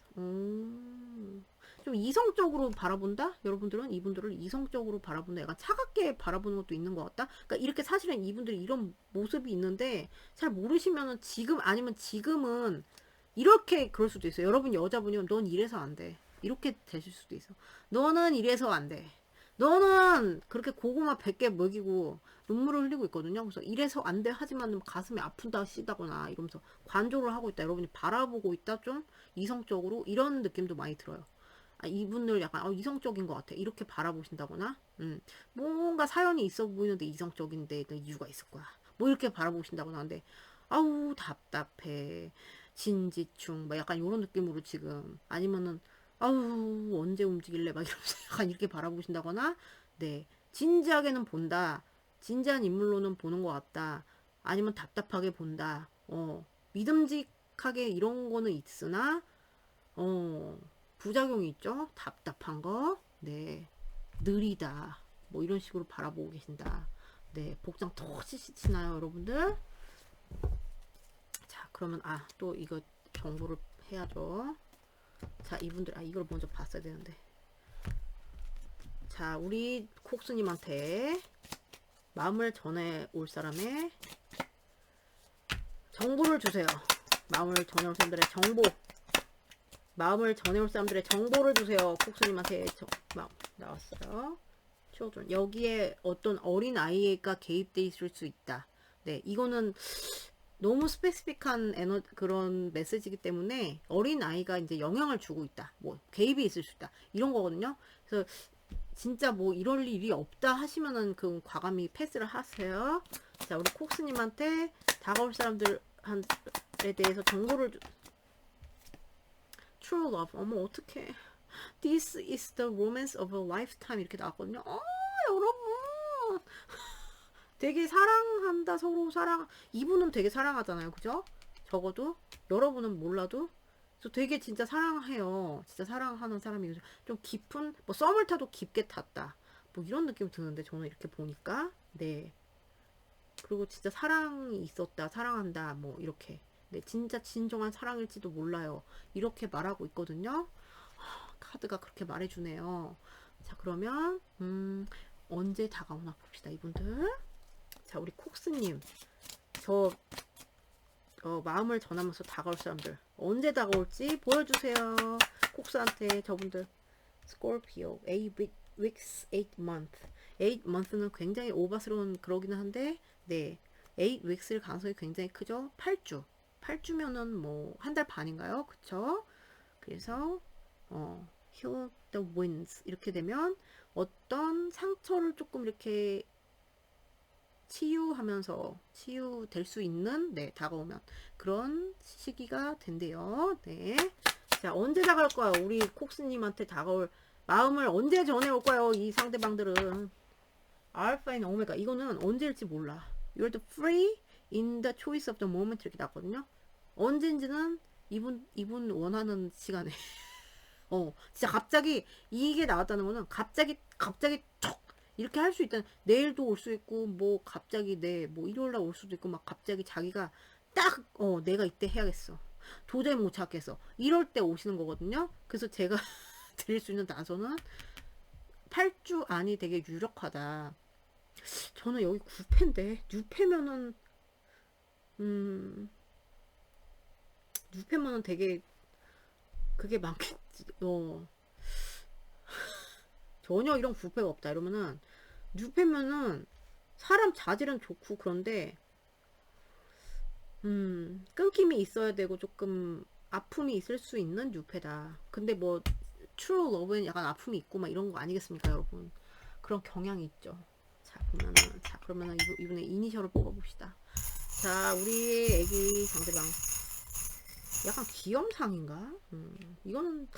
A: 좀 이성적으로 바라본다? 여러분들은 이분들을 이성적으로 바라본다. 약간 차갑게 바라보는 것도 있는 것 같다. 그러니까 이렇게 사실은 이분들이 이런 모습이 있는데 잘 모르시면은 아니면 지금은 이렇게 그럴 수도 있어요. 여러분 여자분이면 넌 이래서 안 돼. 이렇게 되실 수도 있어. 너는 이래서 안 돼. 너는 그렇게 고구마 100개 먹이고 눈물을 흘리고 있거든요. 그래서 이래서 안 돼 하지만 가슴이 아픈다 시다거나 이러면서 관조를 하고 있다. 여러분이 바라보고 있다. 좀 이성적으로 이런 느낌도 많이 들어요. 이분을 약간 이성적인 것 같아. 이렇게 바라보신다거나 뭔가 사연이 있어 보이는데 이성적인데 그 이유가 있을 거야. 뭐 이렇게 바라보신다거나 하는데 아우 답답해. 진지충 막 약간 이런 느낌으로 지금 아니면은 아우 언제 움직일래 막 이러면서 약간 이렇게 바라보신다거나 네 진지하게는 본다. 진지한 인물로는 보는 것 같다. 아니면 답답하게 본다. 믿음직하게 이런 거는 있으나 어 부작용이 있죠. 답답한 거, 네, 느리다, 뭐 이런 식으로 바라보고 계신다. 네, 복장 터지시 치나요, 여러분들? 자, 그러면 또 이거 정보를 해야죠. 자, 이분들 이걸 먼저 봤어야 되는데. 자, 우리 콕스님한테 마음을 전해 올 사람의 정보를 주세요. 마음을 전해올 사람들의 정보. 마음을 전해올 사람들의 정보를 주세요. 콕스님한테 나왔어요. children. 여기에 어떤 어린 아이가 개입돼 있을 수 있다. 네, 이거는 너무 스페시픽한 그런 메시지이기 때문에 어린 아이가 이제 영향을 주고 있다. 뭐 개입이 있을 수 있다. 이런 거거든요. 그래서 진짜 뭐 이럴 일이 없다 하시면은 그 과감히 패스를 하세요. 자, 우리 콕스님한테 다가올 사람들에 대해서 정보를 True love. 어머, 어떡해. This is the romance of a lifetime. 이렇게 나왔거든요. 여러분. 되게 사랑한다, 서로 이분은 되게 사랑하잖아요. 그죠? 적어도. 여러분은 몰라도. 저 되게 진짜 사랑해요. 진짜 사랑하는 사람이 좀 깊은, 뭐 썸을 타도 깊게 탔다. 뭐 이런 느낌이 드는데, 저는 이렇게 보니까. 네. 그리고 진짜 사랑이 있었다, 사랑한다, 뭐 이렇게. 네, 진짜 진정한 사랑일지도 몰라요. 이렇게 말하고 있거든요. 카드가 그렇게 말해주네요. 자, 그러면 언제 다가오나 봅시다, 이분들. 자, 우리 콕스님, 저 마음을 전하면서 다가올 사람들 언제 다가올지 보여주세요. 콕스한테. 저분들 스콜피오 8 weeks 8 month 8 month는 굉장히 오바스러운 그러기는 한데, 네, 8 weeks일 가능성이 굉장히 크죠. 8주면은 뭐 한 달 반인가요? 그쵸? 그래서 heal the winds 이렇게 되면 어떤 상처를 조금 이렇게 치유될 수 있는, 네, 다가오면 그런 시기가 된대요. 네. 자, 언제 다가올까요? 우리 콕스님한테 다가올 마음을 언제 전해올까요? 이 상대방들은. 알파 인 오메가. 이거는 언제일지 몰라. You're the free in the choice of the moment. 이렇게 나왔거든요. 언젠지는 이분 원하는 시간에. 진짜 갑자기 이게 나왔다는 거는 갑자기 툭 이렇게 할 수 있다는. 내일도 올 수 있고, 뭐 갑자기 뭐 일요일날 올 수도 있고, 막 갑자기 자기가 딱 내가 이때 해야겠어, 도저히 못 찾겠어, 이럴 때 오시는 거거든요. 그래서 제가 드릴 수 있는 단서는 8주 안이 되게 유력하다. 저는 여기 9패인데 6패면은 6패면은 되게 그게 많겠지. 전혀 이런 부패가 없다 이러면은 6패면은 사람 자질은 좋고, 그런데 끊김이 있어야 되고 조금 아픔이 있을 수 있는 6패다. 근데 뭐 트루 러브는 약간 아픔이 있고 막 이런 거 아니겠습니까, 여러분? 그런 경향이 있죠. 자, 그러면은 이분의 이니셜을 뽑아봅시다. 자, 우리 애기 상대방 약간 귀염상인가? 이거는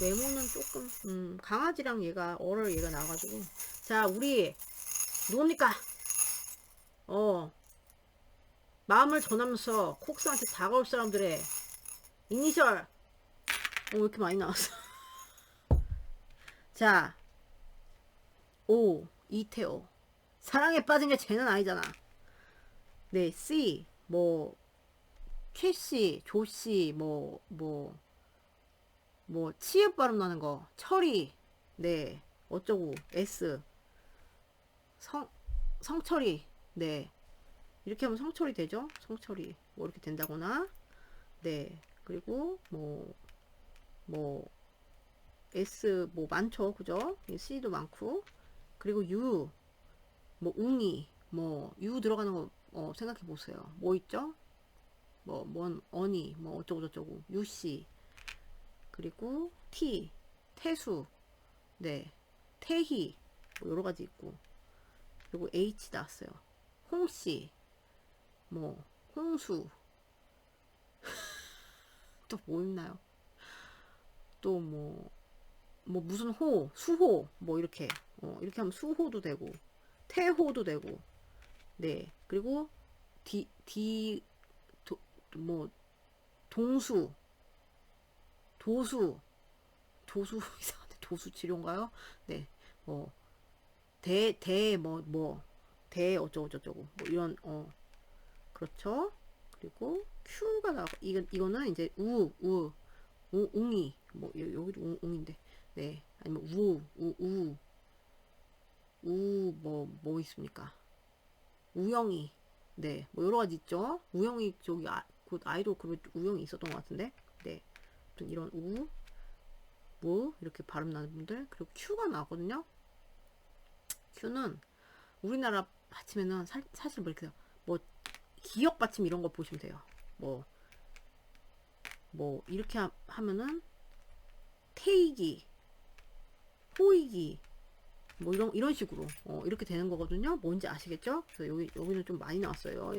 A: 외모는 조금 강아지랑 얘가 나와가지고. 자, 우리 누굽니까? 마음을 전하면서 콕스한테 다가올 사람들의 이니셜. 왜 이렇게 많이 나왔어? 자, O 이태오. 사랑에 빠진 게 쟤는 아니잖아. 네, C 뭐 최씨, 조씨, 치읓 발음 나는 거, 철이, 네, 어쩌고, S, 성철이, 네, 이렇게 하면 성철이 되죠? 성철이, 뭐 이렇게 된다거나, 네, 그리고 S, 많죠, 그죠? C도 많고, 그리고 U, 웅이, U 들어가는 거, 생각해 보세요. 뭐 있죠? 어니, 어쩌고저쩌고, 유씨, 그리고 태수, 네, 태희, 여러가지 있고, 그리고 H 나왔어요. 홍씨, 홍수, 또 뭐 있나요? 또 무슨 수호, 이렇게, 이렇게 하면 수호도 되고, 태호도 되고, 네, 그리고 동수, 도수, 도수 이상한데 도수 치료인가요? 네, 뭐 대 어쩌고저쩌고 뭐 이런 그렇죠. 그리고 Q가 나고 이거는 이제 웅이 뭐 여기도 웅인데 네 아니면 뭐 있습니까? 우영이 네 뭐 여러 가지 있죠. 우영이 저기 그 아이돌 그룹 우영이 있었던 것 같은데 네 아무튼 이런 이렇게 발음 나는 분들 그리고 Q가 나거든요. Q는 우리나라 받침에는 사실 뭐 이렇게 뭐 기역 받침 이런 거 보시면 돼요. 뭐 이렇게 하면은 태이기, 호이기 뭐 이런 식으로 이렇게 되는 거거든요. 뭔지 아시겠죠? 그래서 여기는 좀 많이 나왔어요.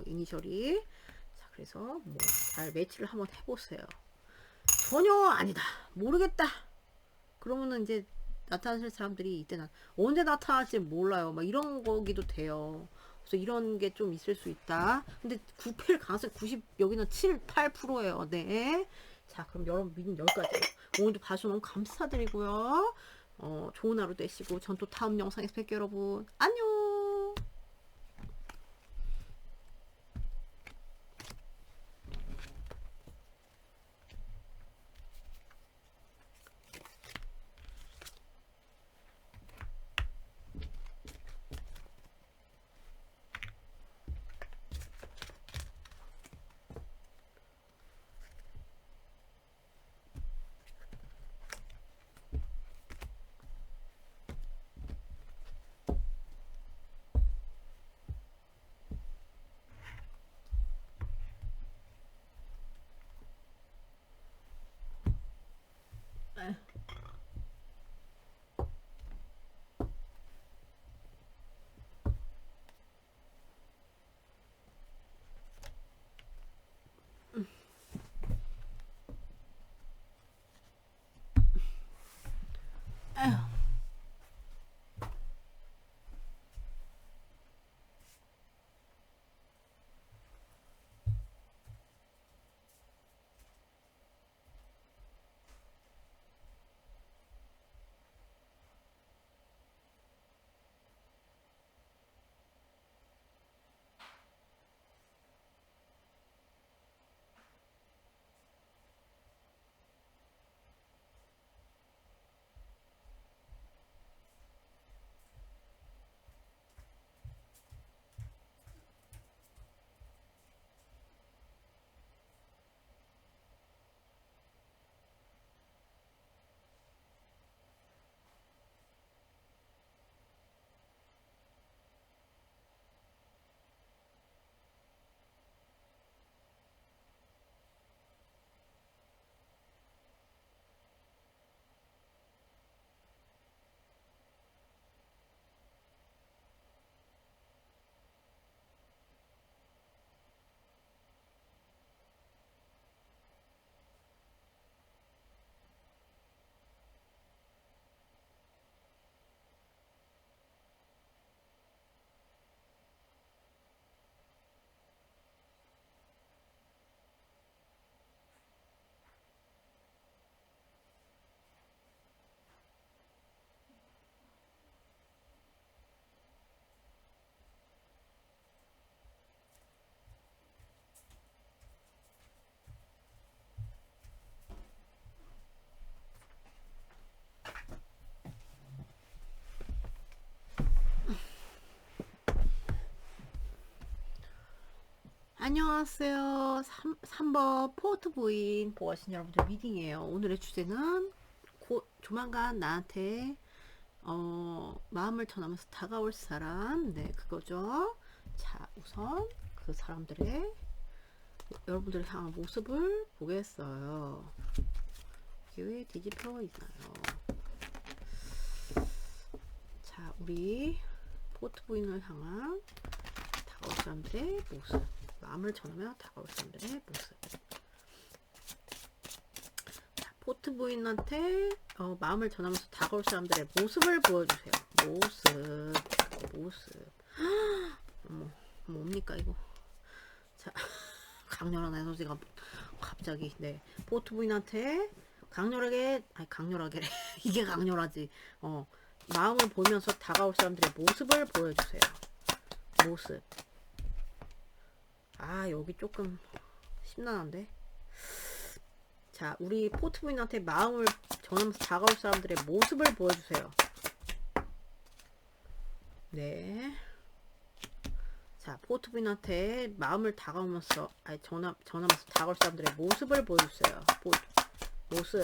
A: 이니셜이. 자, 그래서 뭐 잘 매치를 한번 해보세요. 전혀 아니다. 모르겠다. 그러면은 이제 나타날 사람들이 이때는 언제 나타날지 몰라요. 막 이런 거기도 돼요. 그래서 이런 게 좀 있을 수 있다. 근데 9패일 가능성이 90, 여기는 7, 8%예요. 네. 자, 그럼 여러분 미는 여기까지. 오늘도 봐주셔서 너무 감사드리고요. 좋은 하루 되시고, 전 또 다음 영상에서 뵐게요, 여러분. 안녕! 에휴. 안녕하세요. 3번 포트 부인 보고 계신 여러분들 미팅이에요. 오늘의 주제는 조만간 나한테 마음을 전하면서 다가올 사람 네 그거죠. 자 우선 그 사람들의 여러분들을 향한 모습을 보겠어요. 이게 왜 뒤집혀 있나요? 자 우리 포트 부인을 향한 다가올 사람들의 모습 마음을 전하며 다가올 사람들의 모습. 자, 포트 부인한테 마음을 전하면서 다가올 사람들의 모습을 보여주세요. 모습. 어머, 뭡니까 이거? 자, 강렬한 에너지가 갑자기 네 포트 부인한테 강렬하게, 아니 강렬하게 이게 강렬하지. 마음을 보면서 다가올 사람들의 모습을 보여주세요. 모습. 아, 여기 조금 심란한데. 자, 우리 포트부인한테 마음을 전하면서 다가올 사람들의 모습을 보여주세요. 네. 자, 포트부인한테 마음을 다가오면서, 아니, 전하면서 다가올 사람들의 모습을 보여주세요. 모습.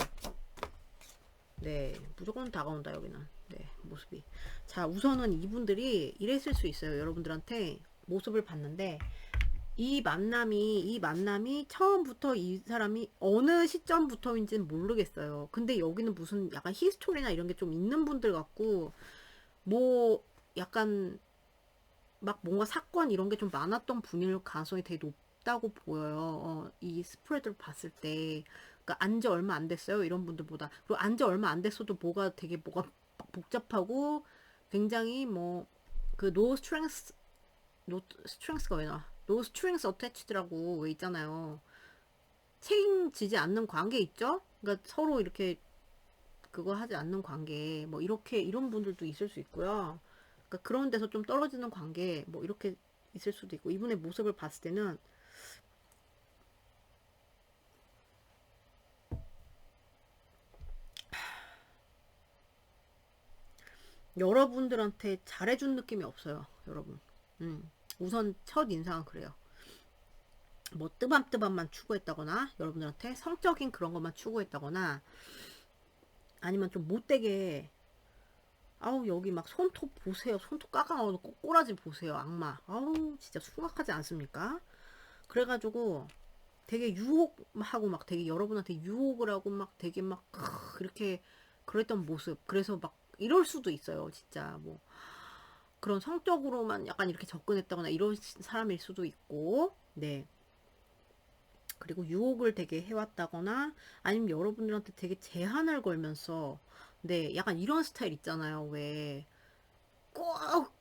A: 네, 무조건 다가온다, 여기는. 네, 모습이. 자, 우선은 이분들이 이랬을 수 있어요. 여러분들한테 모습을 봤는데, 이 만남이 처음부터 이 사람이 어느 시점부터인지는 모르겠어요. 근데 여기는 무슨 약간 히스토리나 이런 게 좀 있는 분들 같고, 뭐, 약간, 막 뭔가 사건 이런 게 좀 많았던 분일 가능성이 되게 높다고 보여요. 이 스프레드를 봤을 때. 그러니까 안지 얼마 안 됐어요. 이런 분들보다. 그리고 안지 얼마 안 됐어도 뭐가 복잡하고 굉장히 뭐, 그 no strength, no strength가 왜 나와? no strings attached라고 왜 있잖아요. 책임지지 않는 관계 있죠? 그러니까 서로 이렇게 그거 하지 않는 관계, 뭐 이렇게 이런 분들도 있을 수 있고요. 그러니까 그런 데서 좀 떨어지는 관계, 뭐 이렇게 있을 수도 있고, 이분의 모습을 봤을 때는 여러분들한테 잘해준 느낌이 없어요, 여러분. 우선 첫 인상은 그래요. 뭐 뜨밤뜨밤만 추구했다거나, 여러분들한테 성적인 그런 것만 추구했다거나, 아니면 좀 못되게, 아우 여기 막 손톱 보세요, 손톱 까까워서 꼬꼬라지 보세요, 악마. 아우 진짜 숭악하지 않습니까? 그래가지고 되게 유혹하고 막 되게 여러분한테 유혹을 하고 막 되게 막 이렇게 그랬던 모습. 그래서 막 이럴 수도 있어요, 진짜. 뭐 그런 성적으로만 약간 이렇게 접근했다거나 이런 사람일 수도 있고, 네. 그리고 유혹을 되게 해왔다거나, 아니면 여러분들한테 되게 제한을 걸면서, 네, 약간 이런 스타일 있잖아요. 왜 꼭,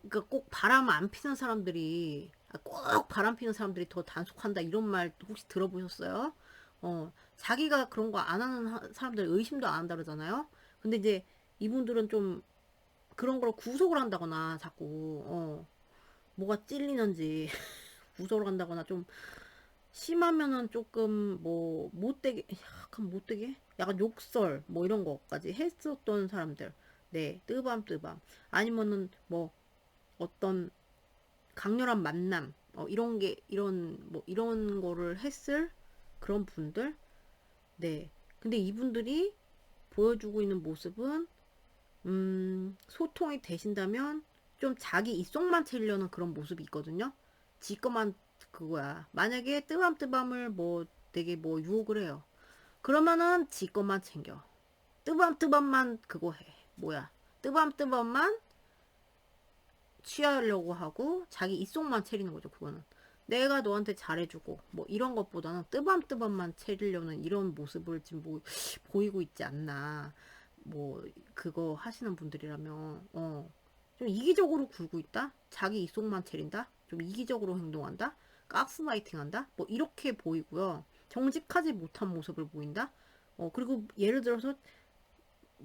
A: 그러니까 꼭 바람 안 피는 사람들이, 꼭 바람 피는 사람들이 더 단속한다, 이런 말 혹시 들어보셨어요? 자기가 그런 거 안 하는 사람들 의심도 안 한다 그러잖아요. 근데 이제 이분들은 좀 그런 걸 구속을 한다거나 자꾸 뭐가 찔리는지 구속을 한다거나, 좀 심하면은 조금 뭐 못되게, 약간 못되게 약간 욕설 뭐 이런 거까지 했었던 사람들. 네, 뜨밤뜨밤. 아니면은 뭐 어떤 강렬한 만남, 이런 게 이런 뭐 이런 거를 했을 그런 분들. 네. 근데 이분들이 보여주고 있는 모습은, 소통이 되신다면 좀 자기 입속만 채우려는 그런 모습이 있거든요. 지 것만 그거야. 만약에 뜨밤뜨밤을 뭐 되게 뭐 유혹을 해요. 그러면은 지 것만 챙겨. 뜨밤뜨밤만 그거 해. 뭐야. 뜨밤뜨밤만 취하려고 하고 자기 입속만 채리는 거죠, 그거는. 내가 너한테 잘해주고 뭐 이런 것보다는 뜨밤뜨밤만 채리려는 이런 모습을 지금 뭐 보이고 있지 않나. 뭐 그거 하시는 분들이라면 좀 이기적으로 굴고 있다, 자기 입속만 채린다, 좀 이기적으로 행동한다, 가스라이팅한다, 뭐 이렇게 보이고요. 정직하지 못한 모습을 보인다. 그리고 예를 들어서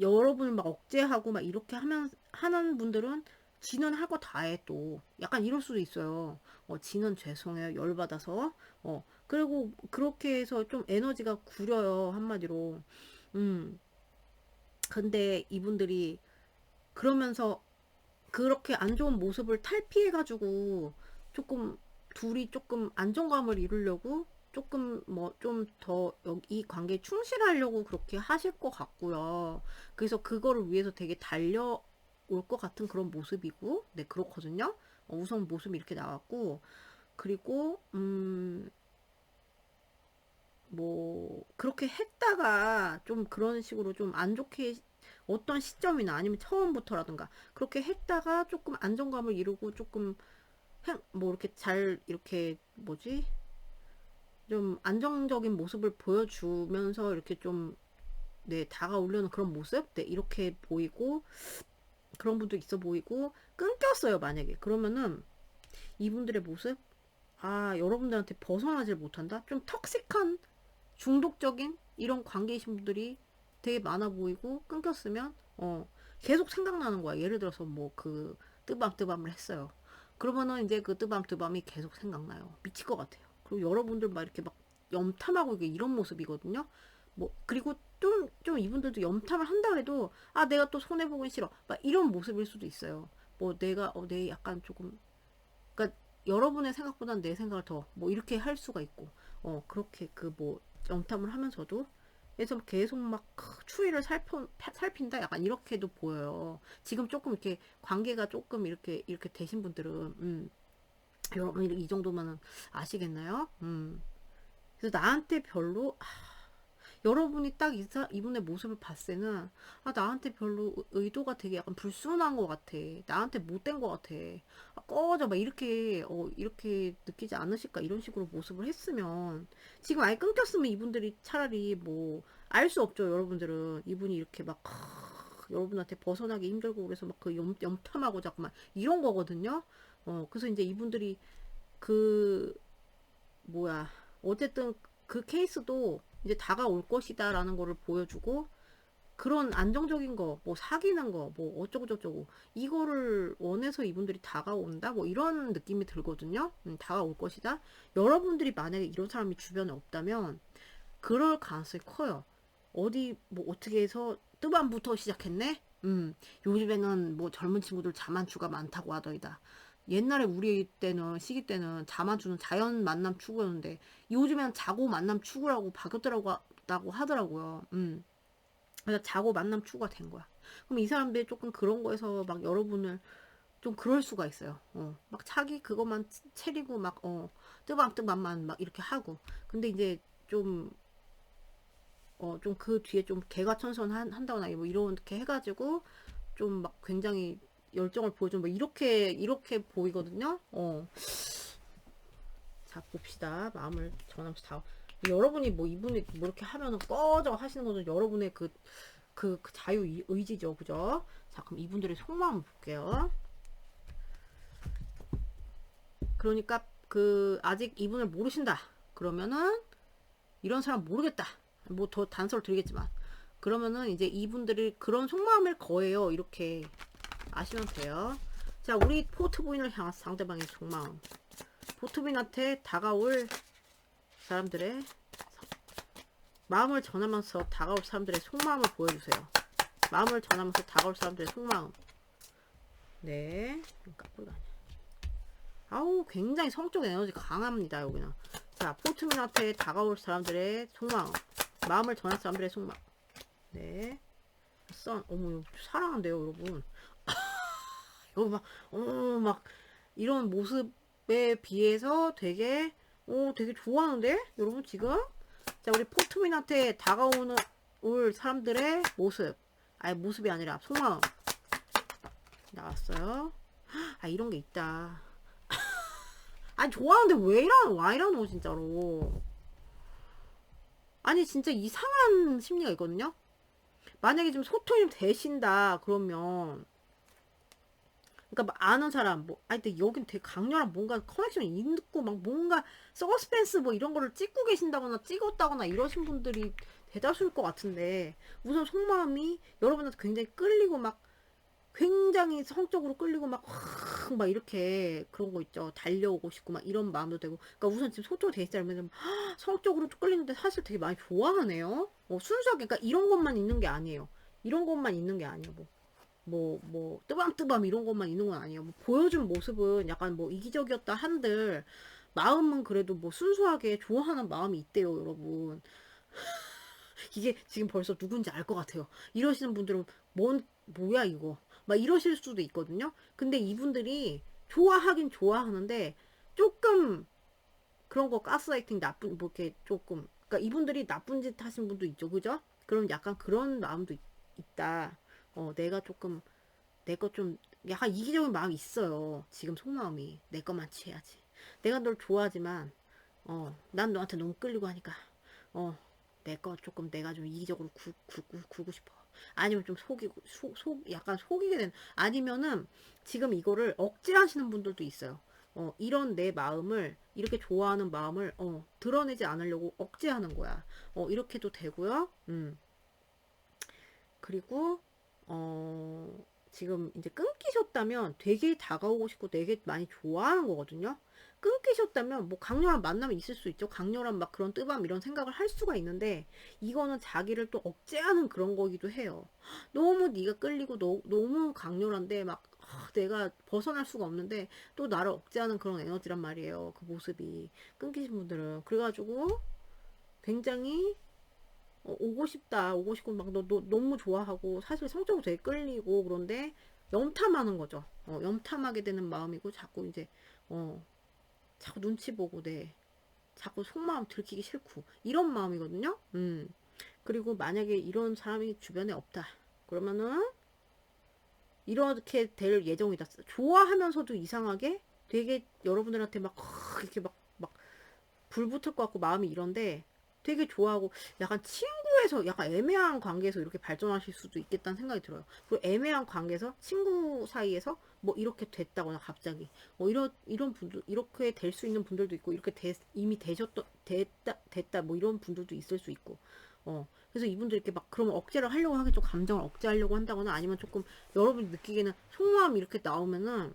A: 여러분을 막 억제하고 막 이렇게 하는 분들은 지는 할 거 다 해 또. 약간 이럴 수도 있어요. 지는 죄송해요, 열받아서. 그리고 그렇게 해서 좀 에너지가 구려요, 한마디로. 음, 근데 이분들이 그러면서 그렇게 안 좋은 모습을 탈피해가지고 조금 둘이 조금 안정감을 이루려고 조금 뭐 좀 더 이 관계에 충실하려고 그렇게 하실 것 같고요. 그래서 그거를 위해서 되게 달려올 것 같은 그런 모습이고, 네, 그렇거든요. 우선 모습이 이렇게 나왔고, 그리고 뭐 그렇게 했다가 좀 그런 식으로 좀 안 좋게 어떤 시점이나 아니면 처음부터라든가 그렇게 했다가 조금 안정감을 이루고 조금 뭐 이렇게 잘 이렇게 뭐지 좀 안정적인 모습을 보여주면서 이렇게 좀, 네, 다가오려는 그런 모습, 네, 이렇게 보이고, 그런 분도 있어 보이고, 끊겼어요 만약에. 그러면은 이분들의 모습, 아 여러분들한테 벗어나질 못한다, 좀 턱식한 중독적인 이런 관계이신 분들이 되게 많아 보이고 끊겼으면 계속 생각나는 거야. 예를 들어서 뭐 그 뜨밤뜨밤을 했어요. 그러면은 이제 그 뜨밤뜨밤이 계속 생각나요. 미칠 것 같아요. 그리고 여러분들 막 이렇게 막 염탐하고 이게 이런 모습이거든요. 뭐 그리고 좀 이분들도 염탐을 한다 해도 아 내가 또 손해 보기 싫어. 막 이런 모습일 수도 있어요. 뭐 내가 내 약간 조금 그러니까 여러분의 생각보다는 내 생각을 더 뭐 이렇게 할 수가 있고 그렇게 그 뭐 염탐을 하면서도 그래서 계속 막 추이를 살핀다 약간 이렇게도 보여요. 지금 조금 이렇게 관계가 조금 이렇게 되신 분들은 여러분 이 정도면은 아시겠나요? 그래서 나한테 별로 여러분이 딱 이분의 모습을 봤을 때는 아 나한테 별로 의도가 되게 약간 불순한 것 같아. 나한테 못된 것 같아. 아, 꺼져 막 이렇게 느끼지 않으실까 이런 식으로 모습을 했으면 지금 아예 끊겼으면 이분들이 차라리 뭐 알 수 없죠. 여러분들은 이분이 이렇게 막 여러분한테 벗어나기 힘들고 그래서 막 그 염탐하고 자꾸 막 이런 거거든요. 그래서 이제 이분들이 그 뭐야 어쨌든 그 케이스도 이제 다가올 것이다라는 거를 보여주고 그런 안정적인 거, 뭐 사귀는 거, 뭐 어쩌고 저쩌고 이거를 원해서 이분들이 다가온다, 뭐 이런 느낌이 들거든요. 다가올 것이다. 여러분들이 만약에 이런 사람이 주변에 없다면 그럴 가능성이 커요. 어디 뭐 어떻게 해서 뜨밤부터 시작했네. 요즘에는 뭐 젊은 친구들 자만추가 많다고 하더이다. 옛날에 우리 때는 시기 때는 자만추는 자연 만남 추구였는데 요즘에는 자고 만남 추구라고 바뀌었더라고 하더라고요. 그래서 자고 만남 추구가 된 거야. 그럼 이 사람들이 조금 그런 거에서 막 여러분을 좀 그럴 수가 있어요. 막 자기 그것만 채리고 막 뜨밤뜨밤만 막 이렇게 하고. 근데 이제 좀 좀 그 뒤에 좀 개과천선 한다거나 뭐 이렇게 해가지고 좀 막 굉장히 열정을 보여준 뭐 이렇게 보이거든요. 자 봅시다. 마음을 전하면서 다 여러분이 뭐 이분이 뭐 이렇게 하면은 꺼져 하시는 거는 여러분의 그 자유 의지죠, 그죠? 자 그럼 이분들의 속마음 볼게요. 그러니까 그 아직 이분을 모르신다. 그러면은 이런 사람 모르겠다. 뭐 더 단서를 드리겠지만 그러면은 이제 이분들이 그런 속마음일 거예요. 이렇게 아시면 돼요. 자, 우리 포트부인을 향한 상대방의 속마음. 포트부인한테 다가올 사람들의 마음을 전하면서 다가올 사람들의 속마음을 보여주세요. 마음을 전하면서 다가올 사람들의 속마음. 네. 아우, 굉장히 성적 에너지 강합니다, 여기는. 자, 포트민한테 다가올 사람들의 속마음. 마음을 전할 사람들의 속마음. 네. 어머, 사랑한대요, 여러분. 여기 막, 이런 모습에 비해서 되게 좋아하는데? 여러분, 지금? 자, 우리 포트민한테 올 사람들의 모습. 아니, 모습이 아니라 속마음. 나왔어요. 아, 이런 게 있다. 아니, 좋아하는데 와 이러노, 진짜로. 아니, 진짜 이상한 심리가 있거든요? 만약에 좀 소통이 좀 되신다, 그러면. 그러니까 막 아는 사람 뭐 아니 근데 여긴 되게 강렬한 뭔가 커넥션이 있고 막 뭔가 서스펜스 뭐 이런 거를 찍고 계신다거나 찍었다거나 이러신 분들이 대다수일 것 같은데 우선 속마음이 여러분한테 굉장히 끌리고 막 굉장히 성적으로 끌리고 막 이렇게 그런 거 있죠. 달려오고 싶고 막 이런 마음도 되고. 그러니까 우선 지금 소통이 돼 있다면 성적으로 끌리는데 사실 되게 많이 좋아하네요. 순수하게 그러니까 이런 것만 있는 게 아니에요. 이런 것만 있는 게 아니에요. 뜨밤뜨밤 이런 것만 있는 건 아니에요. 뭐 보여준 모습은 약간 뭐 이기적이었다 한들, 마음은 그래도 뭐 순수하게 좋아하는 마음이 있대요, 여러분. 이게 지금 벌써 누군지 알 것 같아요. 이러시는 분들은 뭐야, 이거. 막 이러실 수도 있거든요. 근데 이분들이 좋아하긴 좋아하는데, 조금 그런 거 가스라이팅 뭐 이렇게 조금. 그러니까 이분들이 나쁜 짓 하신 분도 있죠, 그죠? 그럼 약간 그런 마음도 있다. 내가 조금 내 거 좀 약간 이기적인 마음이 있어요. 지금 속마음이 내 것만 취해야지. 내가 널 좋아하지만 난 너한테 너무 끌리고 하니까 내 거 조금 내가 좀 이기적으로 구고 싶어. 아니면 좀 약간 속이게 된 아니면은 지금 이거를 억지로 하시는 분들도 있어요. 이런 내 마음을, 이렇게 좋아하는 마음을, 드러내지 않으려고 억제하는 거야. 이렇게도 되고요. 그리고, 지금 이제 끊기셨다면 되게 다가오고 싶고 되게 많이 좋아하는 거거든요. 끊기셨다면 뭐 강렬한 만남이 있을 수 있죠. 강렬한 막 그런 뜨밤 이런 생각을 할 수가 있는데, 이거는 자기를 또 억제하는 그런 거기도 해요. 너무 네가 끌리고 너무 강렬한데 막 내가 벗어날 수가 없는데 또 나를 억제하는 그런 에너지란 말이에요. 그 모습이 끊기신 분들은. 그래가지고 굉장히 오고 싶다, 오고 싶고 막 너 너무 좋아하고 사실 성적으로 되게 끌리고, 그런데 염탐하는 거죠. 염탐하게 되는 마음이고, 자꾸 이제 자꾸 눈치 보고, 자꾸 속마음 들키기 싫고 이런 마음이거든요. 그리고 만약에 이런 사람이 주변에 없다 그러면은 이렇게 될 예정이다. 좋아하면서도 이상하게 되게 여러분들한테 막 이렇게 막 불 붙을 것 같고 마음이 이런데, 되게 좋아하고 약간 친구에서 약간 애매한 관계에서 이렇게 발전하실 수도 있겠다는 생각이 들어요. 그리고 애매한 관계에서 친구 사이에서 뭐 이렇게 됐다거나 갑자기 이런 분들, 이렇게 될 수 있는 분들도 있고, 이렇게 이미 됐다 뭐 이런 분들도 있을 수 있고. 그래서 이분들 이렇게 막 그러면 억제를 하려고 하겠죠. 감정을 억제하려고 한다거나, 아니면 조금 여러분이 느끼기에는 속마음이 이렇게 나오면은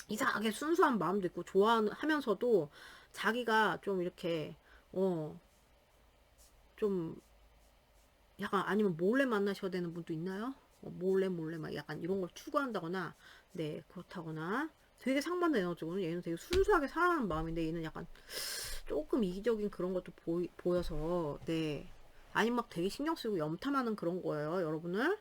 A: 이상하게 순수한 마음도 있고 좋아하면서도 자기가 좀 이렇게 좀 약간, 아니면 몰래 만나셔야 되는 분도 있나요? 몰래 막 약간 이런 걸 추구한다거나, 네, 그렇다거나. 되게 상반된 에너지거든요. 얘는 되게 순수하게 사랑하는 마음인데, 얘는 약간 조금 이기적인 그런 것도 보여서, 네. 아니면 막 되게 신경 쓰고 염탐하는 그런 거예요, 여러분을.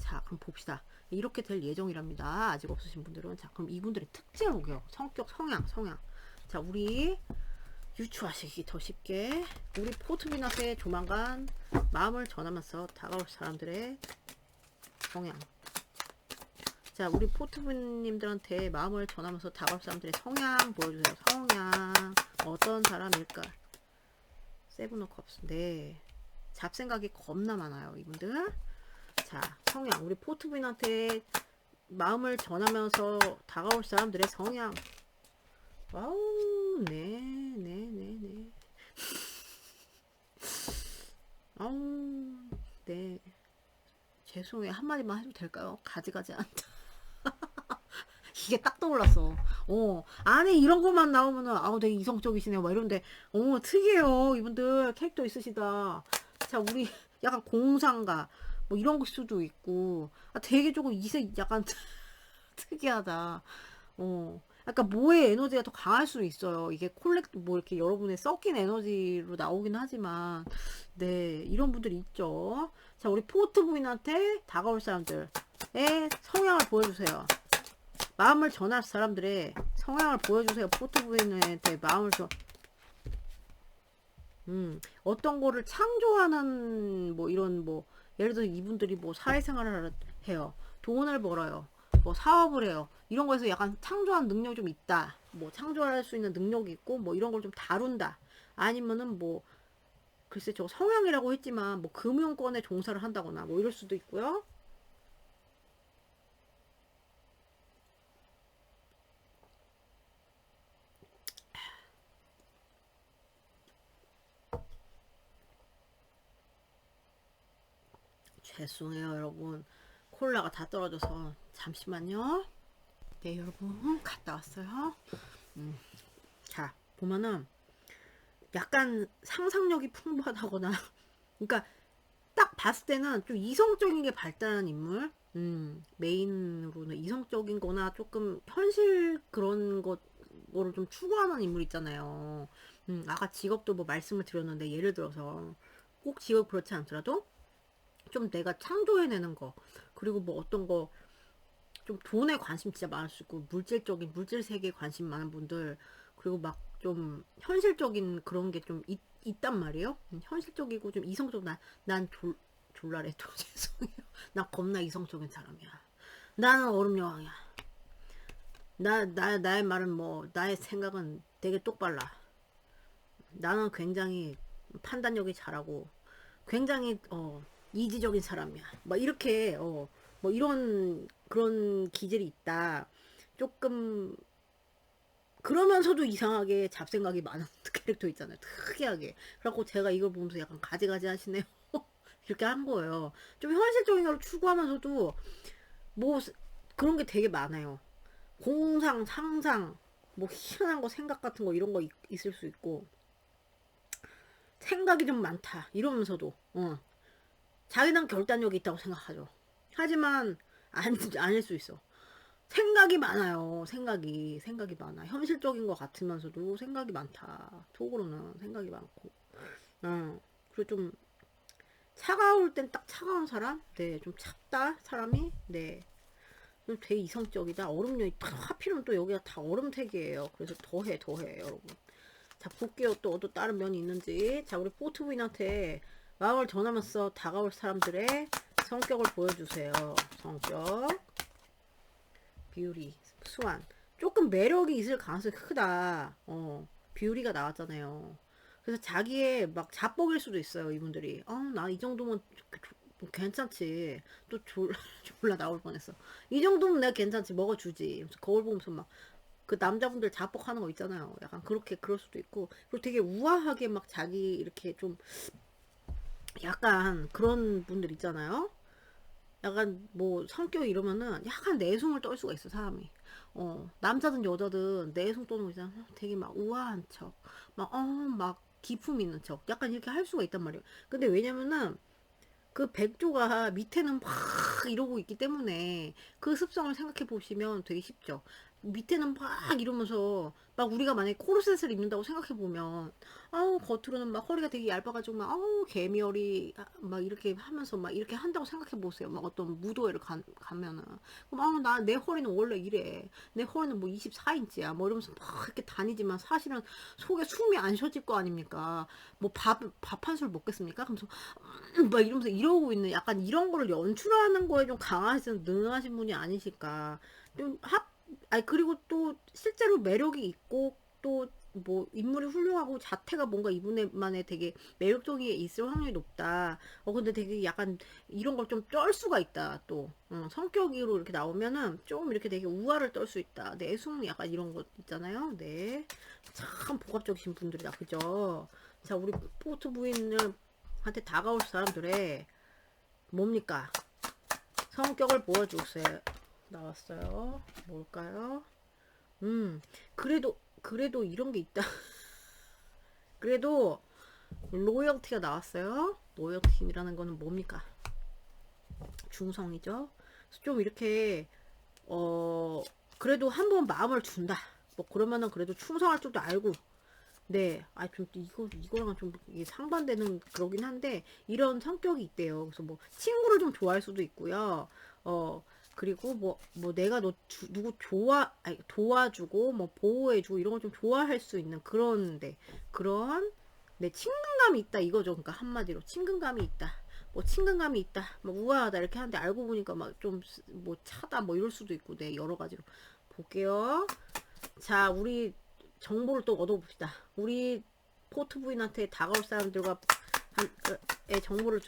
A: 자, 그럼 봅시다. 이렇게 될 예정이랍니다. 아직 없으신 분들은. 자, 그럼 이분들의 특징을 볼게요. 성격, 성향. 자, 우리 유추하시기 더 쉽게, 우리 포트비너스의 조만간 마음을 전하면서 다가올 사람들의 성향. 자, 우리 포트비님들한테 마음을 전하면서 다가올 사람들의 성향 보여주세요. 성향 어떤 사람일까? 세븐 오브 컵스. 네, 잡생각이 겁나 많아요, 이분들. 자, 성향, 우리 포트빈한테 마음을 전하면서 다가올 사람들의 성향. 와우, 네. 아우, 네. 죄송해요. 한마디만 해도 될까요? 가지가지 않다. 이게 딱 떠올랐어. 안에 이런 것만 나오면은, 아우, 되게 이성적이시네요. 막 이런데, 특이해요. 이분들 캐릭터 있으시다. 자, 우리 약간 공상가, 뭐 이런 걸 수도 있고, 되게 조금 약간 특이하다. 약간 모의 에너지가 더 강할 수 있어요. 이게 뭐 이렇게 여러분의 섞인 에너지로 나오긴 하지만, 네, 이런 분들이 있죠. 자, 우리 포트 부인한테 다가올 사람들의 성향을 보여주세요. 마음을 전할 사람들의 성향을 보여주세요. 포트 부인한테 마음을 어떤 거를 창조하는, 뭐 이런, 뭐 예를 들어 이분들이 뭐 사회생활을 해요. 돈을 벌어요. 뭐 사업을 해요. 이런 거에서 약간 창조한 능력이 좀 있다. 뭐 창조할 수 있는 능력이 있고, 뭐 이런 걸 좀 다룬다. 아니면은 뭐 글쎄, 저 성향이라고 했지만 뭐 금융권에 종사를 한다거나 뭐 이럴 수도 있고요. 죄송해요, 여러분. 콜라가 다 떨어져서 잠시만요. 네, 여러분, 갔다 왔어요. 자, 보면은 약간 상상력이 풍부하다거나, 그러니까 딱 봤을 때는 좀 이성적인 게 발달한 인물. 메인으로는 이성적인 거나 조금 현실 그런 거를 좀 추구하는 인물 있잖아요. 아까 직업도 뭐 말씀을 드렸는데, 예를 들어서 꼭 직업 그렇지 않더라도 좀 내가 창조해내는 거, 그리고 뭐 어떤 거, 좀 돈에 관심 진짜 많을 수 있고, 물질 세계에 관심 많은 분들, 그리고 막 좀 현실적인 그런 게 좀 있단 말이에요. 현실적이고 좀 이성적. 난 졸라래 또 죄송해요. 나 겁나 이성적인 사람이야. 나는 얼음 여왕이야. 나의 말은 뭐, 나의 생각은 되게 똑발라. 나는 굉장히 판단력이 잘하고, 굉장히 이지적인 사람이야. 막 이렇게 뭐 이런 그런 기질이 있다. 조금 그러면서도 이상하게 잡생각이 많은 캐릭터 있잖아요. 특이하게. 그래갖고 제가 이걸 보면서 약간 가지가지 하시네요. 이렇게 한 거예요. 좀 현실적인 걸 추구하면서도 뭐 그런 게 되게 많아요. 공상, 상상, 뭐 희한한 거 생각 같은 거 이런 거 있을 수 있고 생각이 좀 많다 이러면서도 자기는 결단력이 있다고 생각하죠. 하지만 아닐 수 있어. 생각이 많아요. 생각이 많아. 현실적인 것 같으면서도 생각이 많다. 속으로는 생각이 많고. 그리고 좀 차가울 땐 딱 차가운 사람? 네, 좀 찹다 사람이. 네, 좀 되게 이성적이다. 얼음력이 딱 하필이면 또 여기가 다 얼음택이에요. 그래서 더해 여러분. 자, 볼게요. 또 다른 면이 있는지. 자, 우리 포트부인한테 마음을 전하면서 다가올 사람들의 성격을 보여주세요. 성격. 비율이 수완 조금 매력이 있을 가능성이 크다. 비율이가 나왔잖아요. 그래서 자기의 막 자뻑일 수도 있어요. 이분들이 나 이 정도면 뭐 괜찮지. 또 졸라 나올 뻔했어. 이 정도면 내가 괜찮지. 먹어주지. 그래서 거울 보면서 막 그 남자분들 자뻑하는 거 있잖아요. 약간 그렇게 그럴 수도 있고 그리고 되게 우아하게 막 자기 이렇게 좀 약간 그런 분들 있잖아요. 약간 뭐 성격 이러면은 약간 내숭을 떨 수가 있어 사람이. 남자든 여자든 내숭 떠는 거 있잖아. 되게 막 우아한 척, 막 기품 있는 척, 약간 이렇게 할 수가 있단 말이에요. 근데 왜냐면은 그 백조가 밑에는 막 이러고 있기 때문에 그 습성을 생각해 보시면 되게 쉽죠. 밑에는 막 이러면서 막 우리가 만약에 코르셋을 입는다고 생각해 보면 겉으로는 막 허리가 되게 얇아가지고 막 개미허리 막 이렇게 하면서 막 이렇게 한다고 생각해 보세요. 막 어떤 무도회를 가면은 그럼 나 내 허리는 원래 이래. 내 허리는 뭐 24인치야. 뭐 이러면서 막 이렇게 다니지만 사실은 속에 숨이 안 쉬어질 거 아닙니까? 뭐 밥 한 술 먹겠습니까? 그러면서 막 이러면서 이러고 있는 약간 이런 거를 연출하는 거에 좀 강하신 능하신 분이 아니실까. 좀 아니 그리고 또 실제로 매력이 있고 또 뭐 인물이 훌륭하고 자태가 뭔가 이분만의 되게 매력적인 게 있을 확률이 높다. 근데 되게 약간 이런 걸 좀 떨 수가 있다. 또 성격으로 이렇게 나오면은 좀 이렇게 되게 우아를 떨 수 있다. 내숭 약간 이런 거 있잖아요. 네, 참 복합적이신 분들이다. 그죠? 자, 우리 포트 부인을 한테 다가올 사람들의 뭡니까? 성격을 보여주세요. 나왔어요. 뭘까요? 그래도 이런 게 있다. 그래도 로열티가 나왔어요. 로열티라는 거는 뭡니까? 중성이죠. 좀 이렇게 그래도 한번 마음을 준다. 뭐 그러면은 그래도 충성할 줄도 알고. 네, 좀 이거랑은 좀 상반되는 그러긴 한데 이런 성격이 있대요. 그래서 뭐 친구를 좀 좋아할 수도 있고요. 그리고 뭐 내가 누구 도와주고 뭐 보호해주고 이런 걸 좀 좋아할 수 있는 그런 네, 친근감이 있다 이거죠. 그러니까 한마디로 친근감이 있다. 뭐 친근감이 있다. 뭐 우아하다 이렇게 하는데 알고 보니까 막 좀 뭐 차다 뭐 이럴 수도 있고 네, 여러 가지로 볼게요. 자, 우리 정보를 또 얻어봅시다. 우리 포트 부인한테 다가올 사람들과 정보를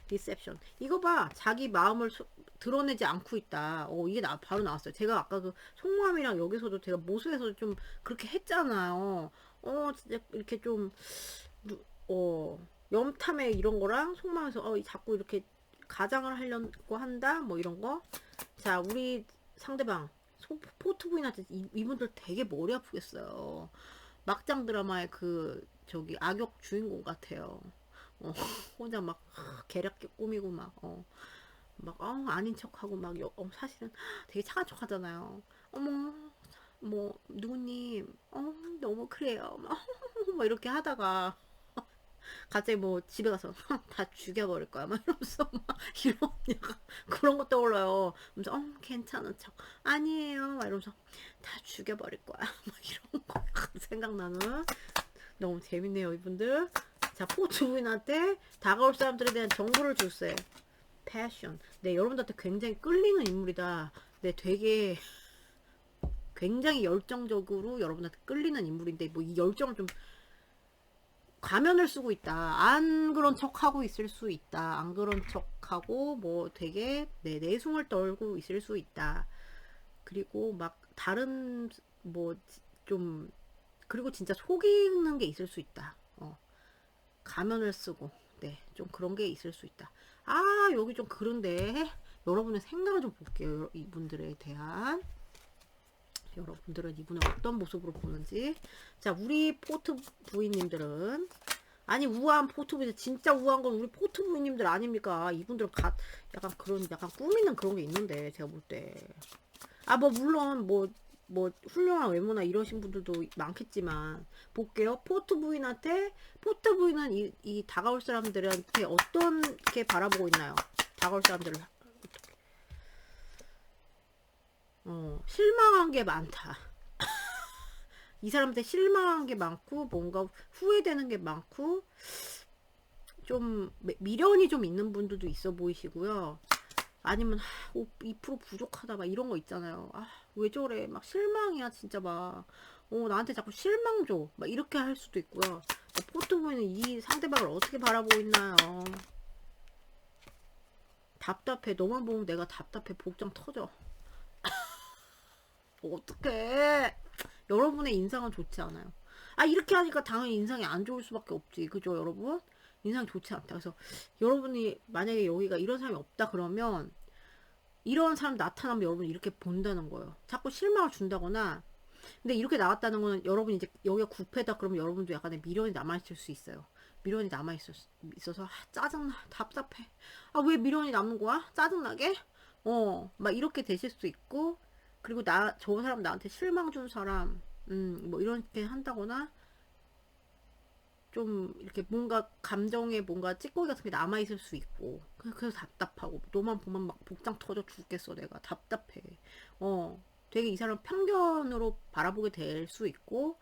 A: 리셉션. 이거 봐. 자기 마음을 드러내지 않고 있다. 이게 바로 나왔어요. 제가 아까 그 속마음이랑 여기서도 제가 모수에서 좀 그렇게 했잖아요. 진짜 이렇게 좀, 염탐에 이런 거랑 속마음에서, 자꾸 이렇게 가장을 하려고 한다? 뭐 이런 거. 자, 우리 상대방. 포트부인한테 이분들 되게 머리 아프겠어요. 막장 드라마의 저기 악역 주인공 같아요. 혼자 막 계략 꾸미고 아닌 척하고 사실은 되게 착한 척 하잖아요. 어머, 뭐 누구님, 너무 그래요. 막 이렇게 하다가 갑자기 뭐 집에 가서 다 죽여버릴 거야 막 이러면서 막 이런 약간 그런 거 떠올라요. 그래서 괜찮은 척 아니에요 막 이러면서 다 죽여버릴 거야 막 이런 거 생각나는 너무 재밌네요 이분들. 자, 포트부인한테 다가올 사람들에 대한 정보를 주세요. 패션. 네, 여러분들한테 굉장히 끌리는 인물이다. 네, 되게 굉장히 열정적으로 여러분한테 끌리는 인물인데 뭐 이 열정을 좀 가면을 쓰고 있다. 안 그런 척하고 있을 수 있다. 안 그런 척하고 뭐 되게 내숭을 떨고 있을 수 있다. 그리고 막 다른 뭐 좀, 그리고 진짜 속이는 게 있을 수 있다. 가면을 쓰고, 네, 좀 그런 게 있을 수 있다. 아, 여기 좀 그런데, 여러분의 생각을 좀 볼게요. 이분들에 대한. 여러분들은 이분을 어떤 모습으로 보는지. 자, 우리 포트 부인님들은, 아니, 우아한 포트 부인, 진짜 우아한 건 우리 포트 부인님들 아닙니까? 이분들은 약간 그런, 약간 꾸미는 그런 게 있는데, 제가 볼 때. 아, 뭐, 물론, 뭐, 훌륭한 외모나 이러신 분들도 많겠지만, 볼게요. 포트 부인한테, 포트 부인은 이 다가올 사람들한테 어떻게 바라보고 있나요? 다가올 사람들을. 실망한 게 많다. 이 사람한테 실망한 게 많고, 뭔가 후회되는 게 많고, 좀, 미련이 좀 있는 분들도 있어 보이시고요. 아니면 2% 부족하다 막 이런 거 있잖아요. 아, 왜 저래? 막 실망이야 진짜 막. 나한테 자꾸 실망 줘. 막 이렇게 할 수도 있고요. 포트보이는 이 상대방을 어떻게 바라보고 있나요? 답답해. 너만 보면 내가 답답해. 복장 터져. 어떡해. 여러분의 인상은 좋지 않아요. 아, 이렇게 하니까 당연히 인상이 안 좋을 수밖에 없지. 그죠, 여러분? 인상이 좋지 않다. 그래서 여러분이 만약에 여기가 이런 사람이 없다 그러면 이런 사람 나타나면 여러분이 이렇게 본다는 거예요. 자꾸 실망을 준다거나. 근데 이렇게 나왔다는 거는 여러분이 이제 여기가 구패다 그러면 여러분도 약간의 미련이 남아있을 수 있어요. 미련이 남아있어서 짜증나. 답답해. 아, 왜 미련이 남는 거야? 짜증나게? 막 이렇게 되실 수 있고, 그리고 저 사람 나한테 실망 준 사람, 뭐 이렇게 한다거나, 좀 이렇게 뭔가 감정에 뭔가 찌꺼기 같은 게 남아있을 수 있고, 그래서 답답하고, 너만 보면 막 복장 터져 죽겠어. 내가 답답해. 되게 이 사람 편견으로 바라보게 될 수 있고,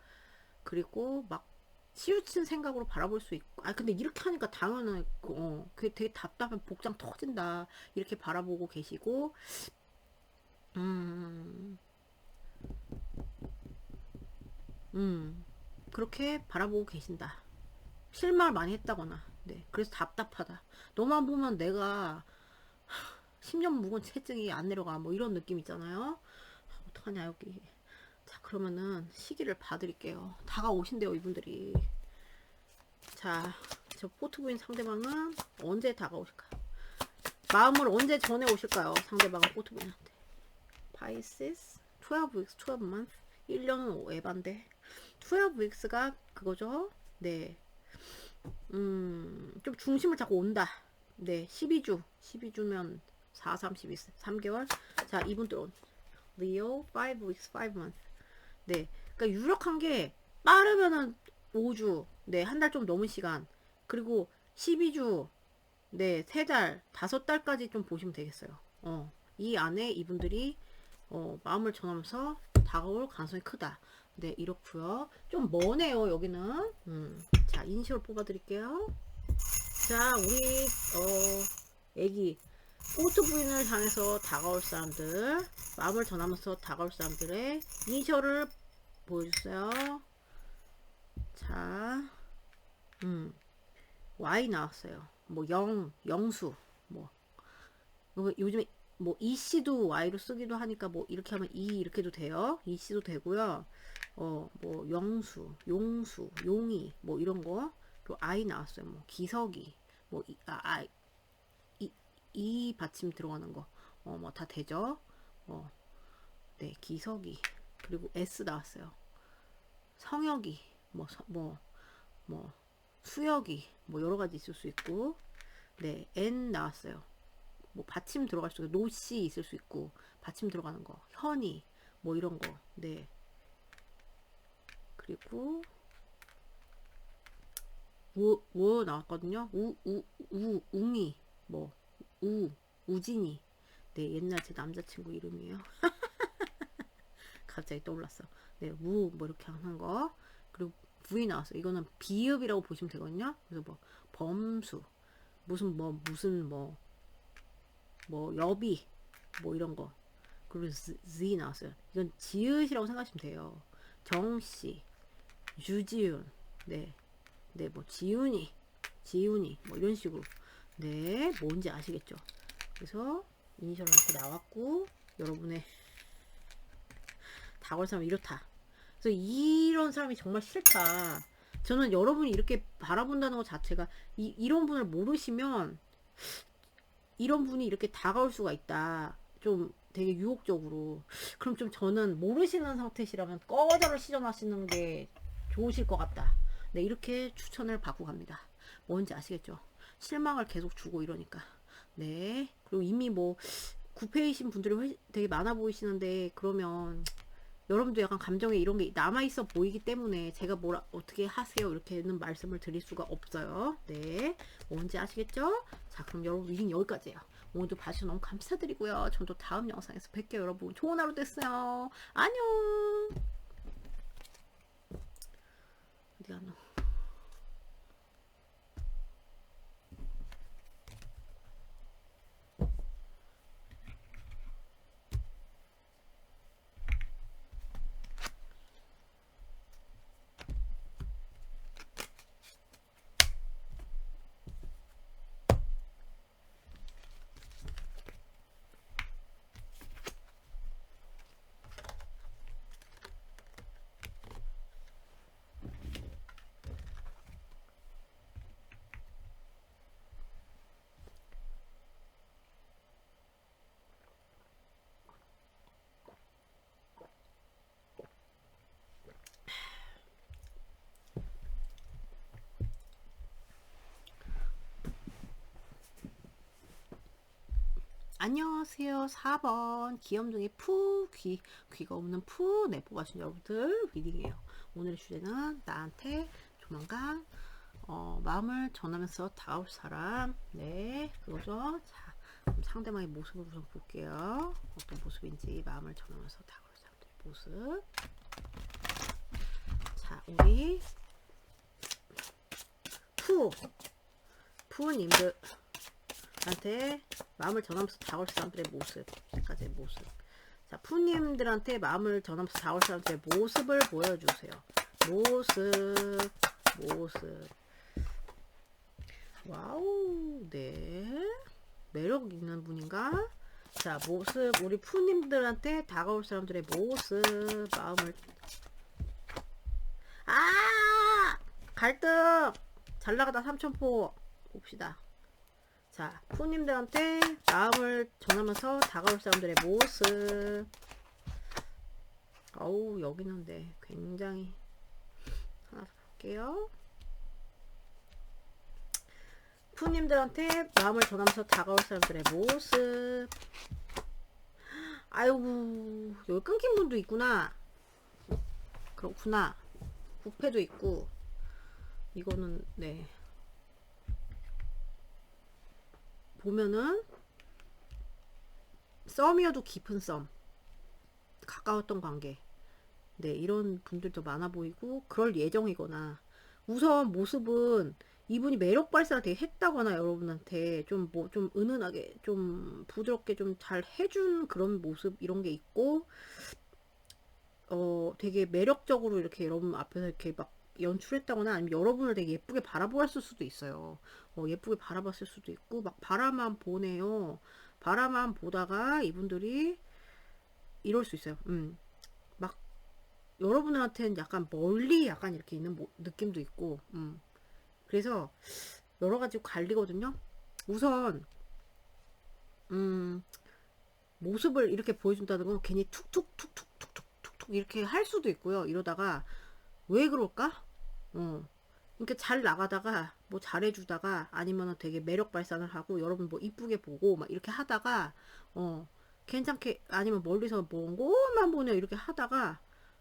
A: 그리고 막 치우친 생각으로 바라볼 수 있고. 아, 근데 이렇게 하니까 당연히 그게 되게 답답한, 복장 터진다 이렇게 바라보고 계시고, 음, 그렇게 바라보고 계신다. 실망을 많이 했다거나. 네, 그래서 답답하다. 너만 보면 내가 10년 묵은 채증이 안 내려가. 뭐 이런 느낌 있잖아요. 어떡하냐 여기. 자, 그러면은 시기를 봐드릴게요. 다가오신대요 이분들이. 자, 저 포트부인 상대방은 언제 다가오실까요? 마음을 언제 전해 오실까요? 상대방은 포트부인한테. 파이시스 12 weeks, 12 month. 1년은 에반데 12 weeks가 그거죠. 네. 좀 중심을 잡고 온다. 네, 12주면 4, 32, 3개월. 자, 이분들 Leo 5 weeks, 5 month. 네, 그러니까 유력한 게 빠르면은 5주, 네, 한 달 좀 넘은 시간. 그리고 12주, 네, 3달, 5달까지 좀 보시면 되겠어요. 이 안에 이분들이 마음을 전하면서 다가올 가능성이 크다. 네, 이렇고요. 좀 머네요, 여기는. 자, 이니셜 뽑아드릴게요. 자, 우리 애기 포트 부인을 향해서 다가올 사람들, 마음을 전하면서 다가올 사람들의 이니셜을 보여주세요. 자, Y 나왔어요. 뭐 영수, 뭐 요즘에 뭐 이씨도 Y로 쓰기도 하니까 뭐 이렇게 하면 이렇게도 돼요. 이씨도 되고요. 뭐 영수, 용수, 용이 뭐 이런 거. 또 I 나왔어요. 뭐 기석이, 뭐 이 받침 들어가는 거. 뭐 다 되죠. 네, 기석이. 그리고 S 나왔어요. 성혁이, 뭐 수혁이, 뭐 여러 가지 있을 수 있고. 네, N 나왔어요. 뭐 받침 들어갈 수 있고, 노씨 있을 수 있고, 받침 들어가는 거, 현이, 뭐 이런 거. 네. 그리고 우 나왔거든요. 웅이, 뭐 우진이. 네, 옛날 제 남자친구 이름이에요. 갑자기 떠올랐어. 네, 뭐 이렇게 하는 거. 그리고 V이 나왔어요. 이거는 비읍이라고 보시면 되거든요. 그래서 뭐 범수, 무슨 여비, 뭐 이런 거. 그리고 Z 나왔어요. 이건 지읒이라고 생각하시면 돼요. 정씨, 유지윤, 네, 뭐 지훈이, 뭐 이런 식으로. 네, 뭔지 아시겠죠? 그래서 이니셜 이렇게 나왔고, 여러분의 다가올 사람 이렇다. 그래서 이런 사람이 정말 싫다. 저는 여러분이 이렇게 바라본다는 것 자체가 이런 분을 모르시면 이런 분이 이렇게 다가올 수가 있다. 좀 되게 유혹적으로. 그럼 좀 저는 모르시는 상태시라면 꺼져를 시전하시는 게 좋으실 것 같다. 네, 이렇게 추천을 받고 갑니다. 뭔지 아시겠죠? 실망을 계속 주고 이러니까. 네. 그리고 이미 뭐 구패이신 분들이 되게 많아 보이시는데 그러면 여러분도 약간 감정에 이런 게 남아있어 보이기 때문에 제가 뭐라 어떻게 하세요 이렇게는 말씀을 드릴 수가 없어요. 네, 뭔지 아시겠죠? 자, 그럼 여러분 리딩 여기까지예요. 오늘도 봐주셔서 너무 감사드리고요. 저는 또 다음 영상에서 뵐게요. 여러분 좋은 하루 됐어요. 안녕. 어디 갔노? 안녕하세요. 4번 기염둥이 귀가 없는 네, 뽑아주신 여러분들 리딩이에요. 오늘의 주제는 나한테 조만간 마음을 전하면서 다가올 사람. 네, 그거죠. 자, 그럼 상대방의 모습을 우선 볼게요. 어떤 모습인지 마음을 전하면서 다가올 사람들의 모습. 자, 우리 푸님들한테 마음을 전하면서 다가올 사람들의 모습. 여기까지의 모습. 자, 푸님들한테 마음을 전하면서 다가올 사람들의 모습을 보여주세요. 모습. 와우, 네. 매력 있는 분인가? 자, 모습, 우리 푸님들한테 다가올 사람들의 모습, 마음을. 갈등! 잘 나가다 삼천포. 봅시다. 자, 푸님들한테 마음을 전하면서 다가올 사람들의 모습. 어우, 여기는 네, 굉장히. 하나 더 볼게요. 푸님들한테 마음을 전하면서 다가올 사람들의 모습. 아이고, 여기 끊긴 분도 있구나. 그렇구나. 부패도 있고. 이거는 네, 보면은 썸이어도 깊은 썸, 가까웠던 관계, 네, 이런 분들도 많아 보이고 그럴 예정이거나, 우선 모습은 이분이 매력 발산을 되게 했다거나 여러분한테 좀 뭐 좀 은은하게 좀 부드럽게 좀 잘 해준 그런 모습, 이런 게 있고, 되게 매력적으로 이렇게 여러분 앞에서 이렇게 막 연출했다거나, 아니면 여러분을 되게 예쁘게 바라보았을 수도 있어요. 예쁘게 바라봤을 수도 있고, 막 바라만 보네요. 바라만 보다가 이분들이 이럴 수 있어요. 막 여러분한테는 약간 멀리 약간 이렇게 있는 느낌도 있고, 그래서 여러 가지 갈리거든요. 우선 모습을 이렇게 보여준다는 건 괜히 툭툭툭툭툭툭툭 이렇게 할 수도 있고요. 이러다가 왜 그럴까? 그러니까 잘 나가다가 뭐 잘해주다가, 아니면 되게 매력 발산을 하고 여러분 뭐 이쁘게 보고 막 이렇게 하다가 괜찮게, 아니면 멀리서 뭐만 보냐 이렇게 하다가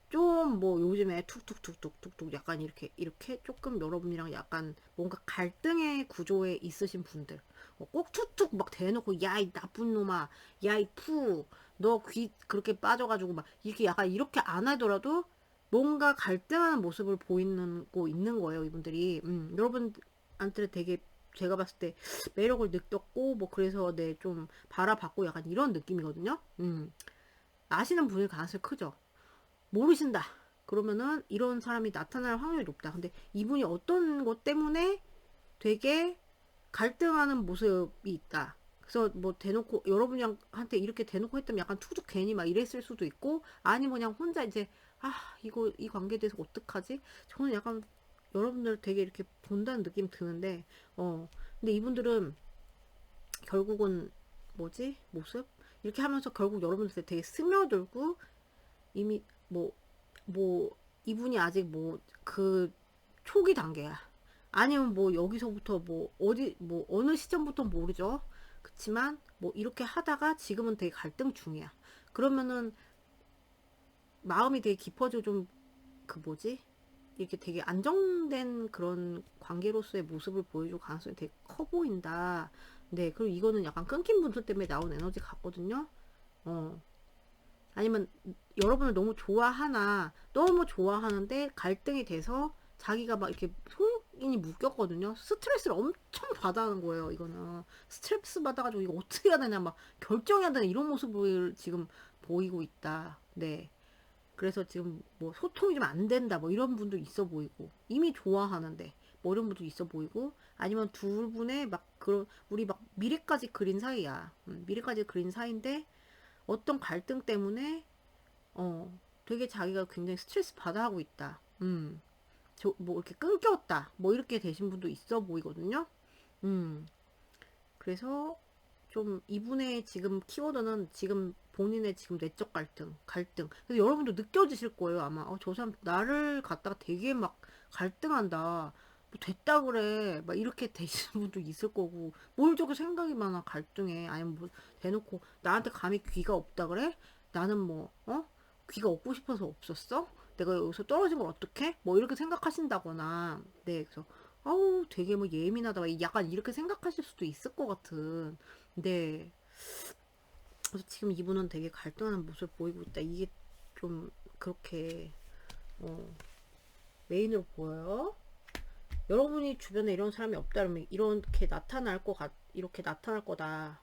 A: 좀 뭐 요즘에 툭툭툭툭툭툭 약간 이렇게 조금 여러분이랑 약간 뭔가 갈등의 구조에 있으신 분들, 꼭 툭툭 막 대놓고 야 이 나쁜 놈아, 야 이 푸 너 귀 그렇게 빠져가지고 막 이렇게 약간 이렇게 안 하더라도 뭔가 갈등하는 모습을 보이고 있는 거예요, 이분들이. 여러분한테 되게 제가 봤을 때 매력을 느꼈고, 뭐 그래서 네, 좀 바라봤고 약간 이런 느낌이거든요. 아시는 분일 가능성이 크죠. 모르신다 그러면은 이런 사람이 나타날 확률이 높다. 근데 이분이 어떤 것 때문에 되게 갈등하는 모습이 있다. 그래서 뭐 대놓고 여러분한테 이렇게 대놓고 했다면 약간 투둑 괜히 막 이랬을 수도 있고, 아니면 그냥 혼자 이제 이거 이 관계에 대해서 어떡하지? 저는 약간 여러분들 되게 이렇게 본다는 느낌 드는데 근데 이분들은 결국은 뭐지? 모습? 이렇게 하면서 결국 여러분들 되게 스며들고 이미 뭐 이분이 아직 뭐 그 초기 단계야. 아니면 뭐 여기서부터 뭐 어디 뭐 어느 시점부터 모르죠. 그치만 뭐 이렇게 하다가 지금은 되게 갈등 중이야. 그러면은 마음이 되게 깊어지고 좀 그 뭐지? 이렇게 되게 안정된 그런 관계로서의 모습을 보여줄 가능성이 되게 커 보인다. 네, 그리고 이거는 약간 끊긴 분들 때문에 나온 에너지 같거든요. 어. 아니면 여러분을 너무 좋아하나, 너무 좋아하는데 갈등이 돼서 자기가 막 이렇게 속인이 묶였거든요. 스트레스를 엄청 받아하는 거예요, 이거는. 스트레스 받아가지고 이거 어떻게 해야 되냐, 막 결정해야 되나, 이런 모습을 지금 보이고 있다. 네. 그래서 지금 뭐 소통이 좀 안 된다 뭐 이런 분도 있어 보이고 이미 좋아하는데 뭐 이런 분도 있어 보이고 아니면 두 분의 막 그런 우리 막 미래까지 그린 사이야. 미래까지 그린 사이인데 어떤 갈등 때문에 되게 자기가 굉장히 스트레스 받아 하고 있다. 뭐 이렇게 끊겼다. 뭐 이렇게 되신 분도 있어 보이거든요. 음. 그래서 좀 이분의 지금 키워드는 지금 본인의 지금 내적 갈등. 그래서 여러분도 느껴지실 거예요, 아마. 저 사람 나를 갖다가 되게 막 갈등한다. 뭐 됐다 그래. 막 이렇게 되시는 분도 있을 거고. 뭘 저렇게 생각이 많아, 갈등해. 아니면 뭐 대놓고 나한테 감히 귀가 없다 그래? 나는 뭐, 귀가 얻고 싶어서 없었어? 내가 여기서 떨어진 걸 어떡해? 뭐 이렇게 생각하신다거나. 네, 그래서 되게 뭐 예민하다. 약간 이렇게 생각하실 수도 있을 것 같은. 네. 그래서 지금 이분은 되게 갈등하는 모습을 보이고 있다. 이게 좀 그렇게 어, 메인으로 보여요. 여러분이 주변에 이런 사람이 없다면 이렇게 나타날 거다.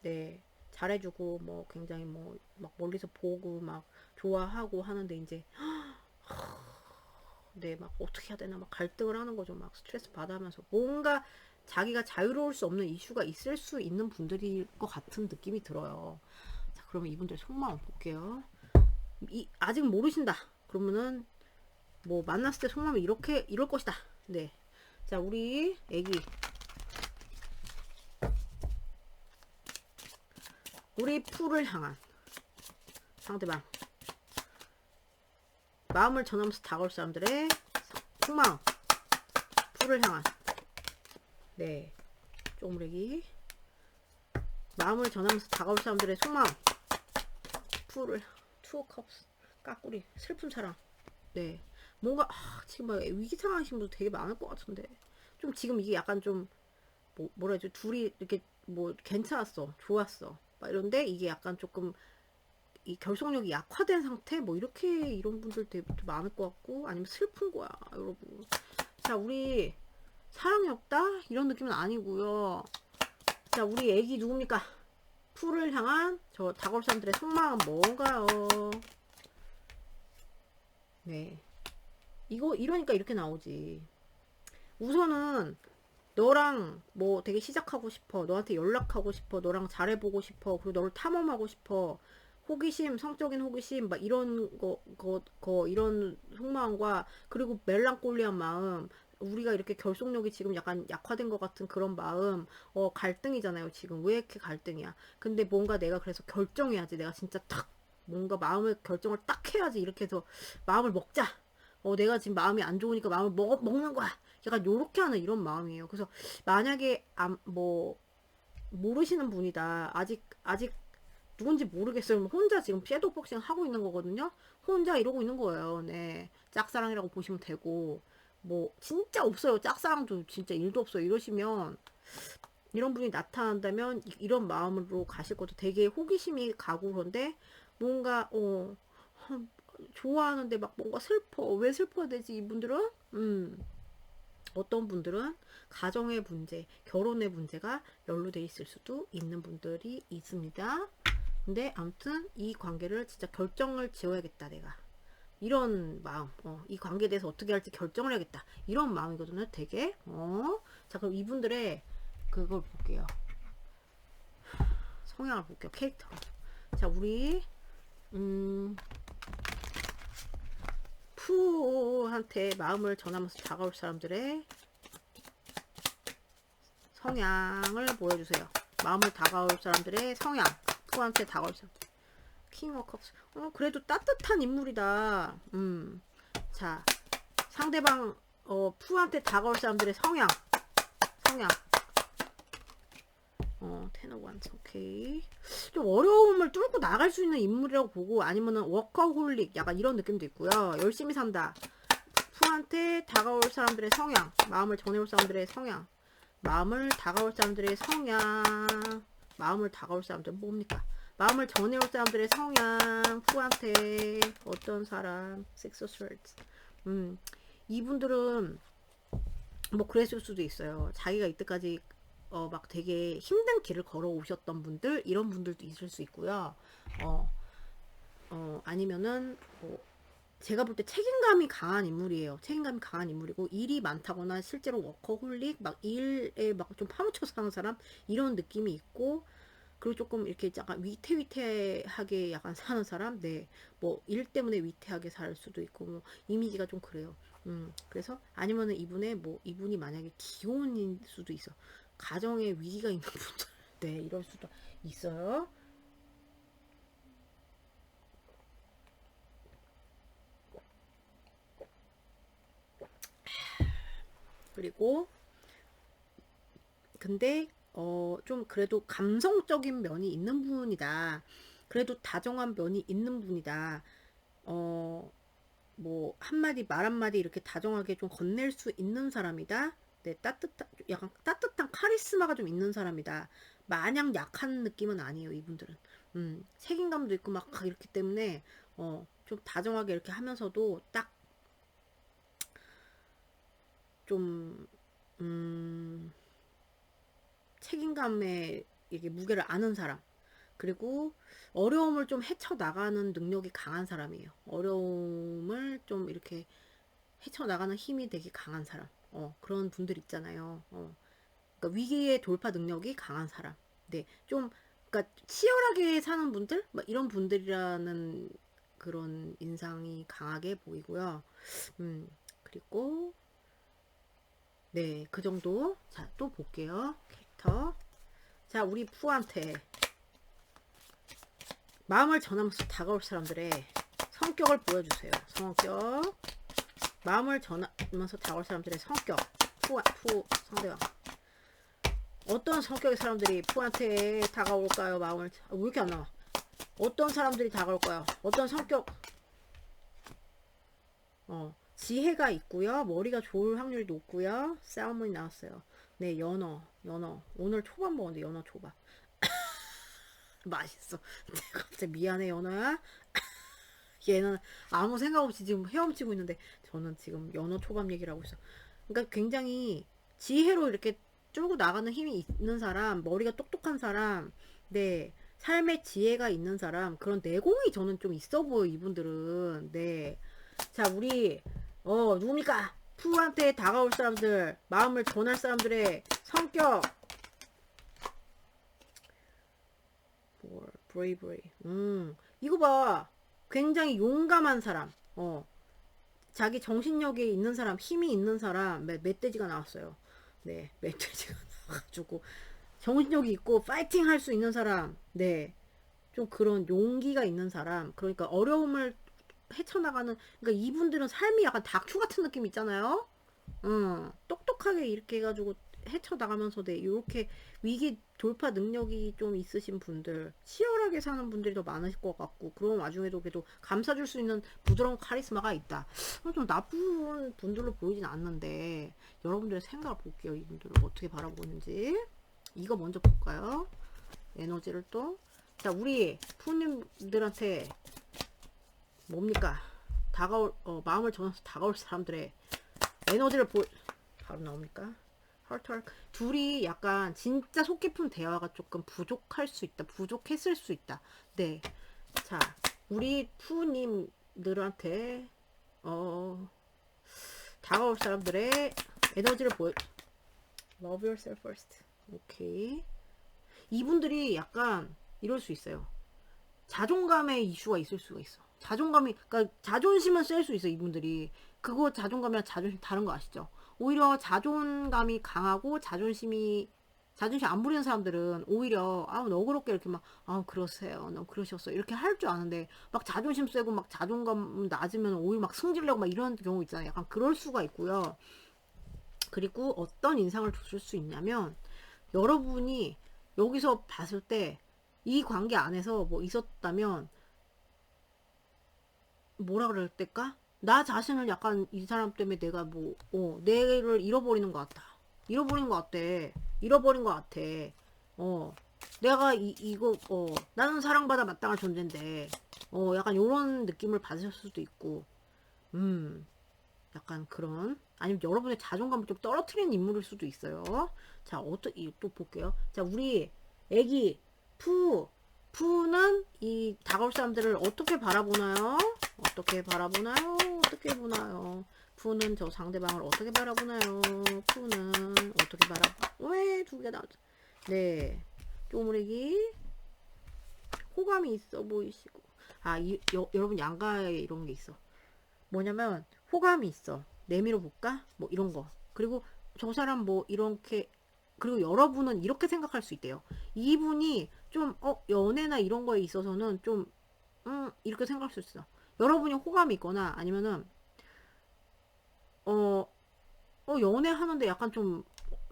A: 네. 잘해주고 뭐 굉장히 뭐 막 멀리서 보고 막 좋아하고 하는데 이제 네, 막 어떻게 해야 되나 막 갈등을 하는 거죠. 막 스트레스 받아하면서 뭔가 자기가 자유로울 수 없는 이슈가 있을 수 있는 분들일 것 같은 느낌이 들어요. 자, 그러면 이분들의 속마음 볼게요. 아직 모르신다. 그러면은 뭐 만났을 때 속마음이 이렇게 이럴 것이다. 네. 자, 우리 애기 우리 풀을 향한 상대방 마음을 전하면서 다가올 사람들의 속마음 풀을 향한 네 쪼무레기 마음을 전하면서 다가올 사람들의 속마음 풀을 투어 컵스 까꾸리 슬픈 사랑 네 뭔가 지금 막 위기 상황이신 분도 되게 많을 것 같은데 좀 지금 이게 약간 좀 뭐라 해야지 둘이 이렇게 뭐 괜찮았어 좋았어 막 이런데 이게 약간 조금 이 결속력이 약화된 상태 뭐 이렇게 이런 분들 되게 많을 것 같고 아니면 슬픈 거야 여러분. 자, 우리 사랑이 없다 이런 느낌은 아니고요. 자, 우리 애기 누굽니까? 풀을 향한 저 다가올 사람들의 속마음 뭔가요? 네, 이거 이러니까 이렇게 나오지. 우선은 너랑 뭐 되게 시작하고 싶어. 너한테 연락하고 싶어. 너랑 잘해보고 싶어. 그리고 너를 탐험하고 싶어. 호기심, 성적인 호기심, 막 이런 이런 속마음과, 그리고 멜랑콜리한 마음, 우리가 이렇게 결속력이 지금 약간 약화된 것 같은 그런 마음, 갈등이잖아요, 지금. 왜 이렇게 갈등이야? 근데 뭔가 내가 그래서 결정해야지. 내가 진짜 탁, 뭔가 마음을 결정을 딱 해야지. 이렇게 해서 마음을 먹자. 내가 지금 마음이 안 좋으니까 마음을 먹는 거야. 약간 요렇게 하는 이런 마음이에요. 그래서 만약에 뭐 모르시는 분이다. 아직 누군지 모르겠어요. 혼자 지금 섀도우 복싱 하고 있는 거거든요. 혼자 이러고 있는 거예요. 네. 짝사랑이라고 보시면 되고 뭐 진짜 없어요. 짝사랑도 진짜 일도 없어요. 이러시면 이런 분이 나타난다면 이런 마음으로 가실 것도 되게 호기심이 가고 그런데 뭔가 좋아하는데 막 뭔가 슬퍼. 왜 슬퍼야 되지 이분들은? 어떤 분들은 가정의 문제, 결혼의 문제가 연루돼 있을 수도 있는 분들이 있습니다. 근데 아무튼 이 관계를 진짜 결정을 지어야겠다 내가. 이런 마음, 이 관계에 대해서 어떻게 할지 결정을 해야겠다. 이런 마음이거든요, 되게. 자, 그럼 이분들의 그걸 볼게요. 성향을 볼게요, 캐릭터. 자, 우리 푸한테 마음을 전하면서 다가올 사람들의 성향을 보여주세요. 마음을 다가올 사람들의 성향. 푸한테 다가올 사람들. 킹 오브 컵스. 그래도 따뜻한 인물이다. 자, 상대방 푸한테 다가올 사람들의 성향. 텐 오브 원스. 오케이. 좀 어려움을 뚫고 나갈 수 있는 인물이라고 보고, 아니면은 워커홀릭 약간 이런 느낌도 있고요. 열심히 산다. 푸한테 다가올 사람들의 성향. 마음을 전해올 사람들의 성향. 마음을 다가올 사람들의 성향. 마음을 다가올 사람들 뭡니까? 마음을 전해올 사람들의 성향. 푸한테 어떤 사람? Six of Swords. 이분들은 뭐 그랬을 수도 있어요. 자기가 이때까지 막 되게 힘든 길을 걸어 오셨던 분들, 이런 분들도 있을 수 있고요. 아니면은 뭐 제가 볼 때 책임감이 강한 인물이에요. 책임감이 강한 인물이고, 일이 많다거나 실제로 워커홀릭, 막 일에 막 좀 파묻혀 사는 사람, 이런 느낌이 있고, 그리고 조금 이렇게 약간 위태위태하게 약간 사는 사람, 네, 뭐 일 때문에 위태하게 살 수도 있고, 뭐 이미지가 좀 그래요. 그래서 아니면은 이분이 만약에 기혼일 수도 있어. 가정에 위기가 있는 분들, 네, 이럴 수도 있어요. 그리고 근데 좀 그래도 감성적인 면이 있는 분이다. 그래도 다정한 면이 있는 분이다. 뭐 한마디 말 한마디 이렇게 다정하게 좀 건넬 수 있는 사람이다. 네, 약간 따뜻한 카리스마가 좀 있는 사람이다. 마냥 약한 느낌은 아니에요, 이분들은. 책임감도 있고 막 이렇기 때문에 좀 다정하게 이렇게 하면서도 딱 좀 책임감에 이게 무게를 아는 사람. 그리고 어려움을 좀 헤쳐나가는 능력이 강한 사람이에요. 어려움을 좀 이렇게 헤쳐나가는 힘이 되게 강한 사람. 그런 분들 있잖아요. 그러니까 위기의 돌파 능력이 강한 사람. 네, 좀, 그러니까 치열하게 사는 분들? 막 이런 분들이라는 그런 인상이 강하게 보이고요. 그리고, 네, 그 정도. 자, 또 볼게요. 캐릭터. 자, 우리 푸한테 마음을 전하면서 다가올 사람들의 성격을 보여주세요. 성격. 마음을 전하면서 다가올 사람들의 성격. 푸 상대방. 어떤 성격의 사람들이 푸한테 다가올까요? 마음을. 왜 이렇게 안 나와? 어떤 사람들이 다가올까요? 어떤 성격? 지혜가 있고요. 머리가 좋을 확률이 높고요. 싸움이 나왔어요. 네, 연어. 오늘 초밥 먹었는데 연어 초밥. 맛있어. 갑자기 미안해, 연어야. 얘는 아무 생각 없이 지금 헤엄치고 있는데 저는 지금 연어 초밥 얘기를 하고 있어. 그러니까 굉장히 지혜로 이렇게 쫄고 나가는 힘이 있는 사람, 머리가 똑똑한 사람, 네, 삶의 지혜가 있는 사람, 그런 내공이 저는 좀 있어 보여, 이분들은. 네. 자, 우리 누굽니까? 푸한테 다가올 사람들, 마음을 전할 사람들의 성격. 브레이브리. 이거 봐. 굉장히 용감한 사람. 자기 정신력이 있는 사람, 힘이 있는 사람, 멧돼지가 나왔어요. 네, 멧돼지가 나와가지고 정신력이 있고 파이팅 할 수 있는 사람. 네, 좀 그런 용기가 있는 사람. 그러니까 어려움을 헤쳐나가는. 그러니까 이분들은 삶이 약간 다큐 같은 느낌 있잖아요. 똑똑하게 이렇게 해가지고 헤쳐나가면서 네, 이렇게 위기 돌파 능력이 좀 있으신 분들, 치열하게 사는 분들이 더 많으실 것 같고, 그런 와중에도 그래도 감싸줄 수 있는 부드러운 카리스마가 있다. 좀 나쁜 분들로 보이진 않는데, 여러분들의 생각을 볼게요. 이분들을 어떻게 바라보는지. 이거 먼저 볼까요? 에너지를 또. 자, 우리 푸님들한테 뭡니까? 마음을 전해서 다가올 사람들의 에너지를 바로 나옵니까? 둘이 약간 진짜 속 깊은 대화가 조금 부족했을 수 있다. 네. 자, 우리 푸님들한테 다가올 사람들의 에너지를 Love yourself first. 오케이. 이분들이 약간 이럴 수 있어요. 자존감의 이슈가 있을 수가 있어. 자존감이, 그러니까 자존심은 셀 수 있어, 이분들이. 그거 자존감이랑 자존심 다른 거 아시죠? 오히려 자존감이 강하고 자존심 안 부리는 사람들은 오히려 너그럽게 이렇게 막 그러세요, 너 그러셨어 이렇게 할 줄 아는데, 막 자존심 세고 막 자존감 낮으면 오히려 막 승질내고 막 이런 경우 있잖아요. 약간 그럴 수가 있고요. 그리고 어떤 인상을 줄 수 있냐면, 여러분이 여기서 봤을 때 이 관계 안에서 뭐 있었다면 뭐라 그럴 때까? 나 자신을 약간 이 사람 때문에 내가 내를 잃어버리는 것 같다. 잃어버린 것 같대. 잃어버린 것 같아. 어, 내가 나는 사랑받아 마땅할 존재인데, 약간 요런 느낌을 받으실 수도 있고, 약간 그런, 아니면 여러분의 자존감을 좀 떨어뜨리는 인물일 수도 있어요. 자, 또 볼게요. 자, 우리 애기, 푸는 이 다가올 사람들을 어떻게 바라보나요? 어떻게 바라보나요? 어떻게 보나요? 푸는 저 상대방을 어떻게 바라보나요? 푸는 어떻게 왜 두 개 나왔죠? 네. 쪼무레기, 호감이 있어 보이시고. 여러분 양가에 이런 게 있어. 뭐냐면 호감이 있어. 내밀어 볼까? 뭐 이런 거. 그리고 저 사람 뭐 이렇게, 그리고 여러분은 이렇게 생각할 수 있대요. 이분이 좀 연애나 이런 거에 있어서는 좀 이렇게 생각할 수 있어. 여러분이 호감이 있거나 아니면은 어, 연애하는데 약간 좀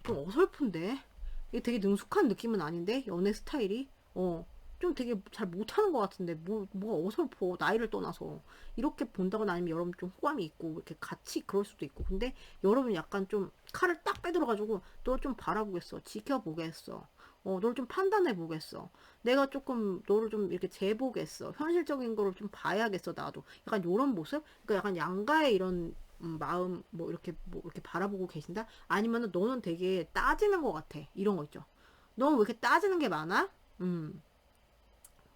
A: 어설픈데? 이게 되게 능숙한 느낌은 아닌데? 연애 스타일이? 좀 되게 잘 못하는 것 같은데, 뭐가 어설퍼. 나이를 떠나서. 이렇게 본다거나 아니면 여러분 좀 호감이 있고, 이렇게 같이 그럴 수도 있고. 근데 여러분 약간 좀 칼을 딱 빼들어가지고, 널 좀 바라보겠어. 지켜보겠어. 너를 좀 판단해보겠어. 내가 조금 너를 좀 이렇게 재보겠어. 현실적인 거를 좀 봐야겠어, 나도. 약간 요런 모습? 그러니까 약간 양가의 이런 마음 뭐 이렇게 바라보고 계신다? 아니면은 너는 되게 따지는 것 같아. 이런 거 있죠. 너 왜 이렇게 따지는 게 많아?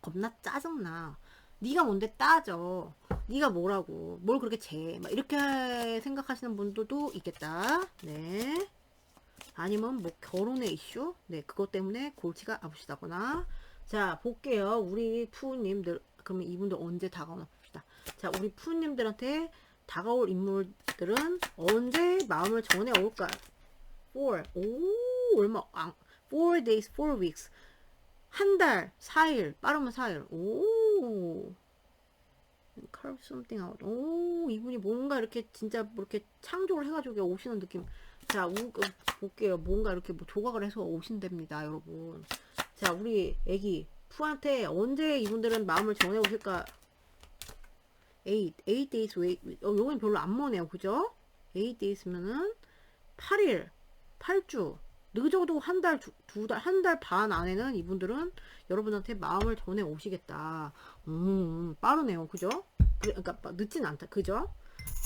A: 겁나 짜증나. 네가 뭔데 따져. 네가 뭐라고. 뭘 그렇게 막 이렇게 생각하시는 분들도 있겠다. 네. 아니면 뭐 결혼의 이슈? 네, 그것 때문에 골치가 아프시다거나. 자, 볼게요. 우리 푸우님들, 그러면 이분들 언제 다가오나 봅시다. 자, 우리 푸우님들한테 다가올 인물들은 언제 마음을 전해 올까요? 4. 얼마, 4 days, 4 weeks. 한 달, 4일, 빠르면 4일. carve something out. 이분이 뭔가 이렇게 진짜 뭐 이렇게 창조를 해가지고 오시는 느낌. 자, 볼게요. 뭔가 이렇게 뭐 조각을 해서 오신답니다, 여러분. 자, 우리 애기 푸한테 언제 이분들은 마음을 전해 오실까? 8 days wait. 요건 별로 안 머네요, 그죠? 8 days면은 8일, 8주. 늦어도 한 달, 한 달 반 안에는 이분들은 여러분한테 마음을 전해 오시겠다. 빠르네요. 그죠? 그러니까 늦진 않다. 그죠?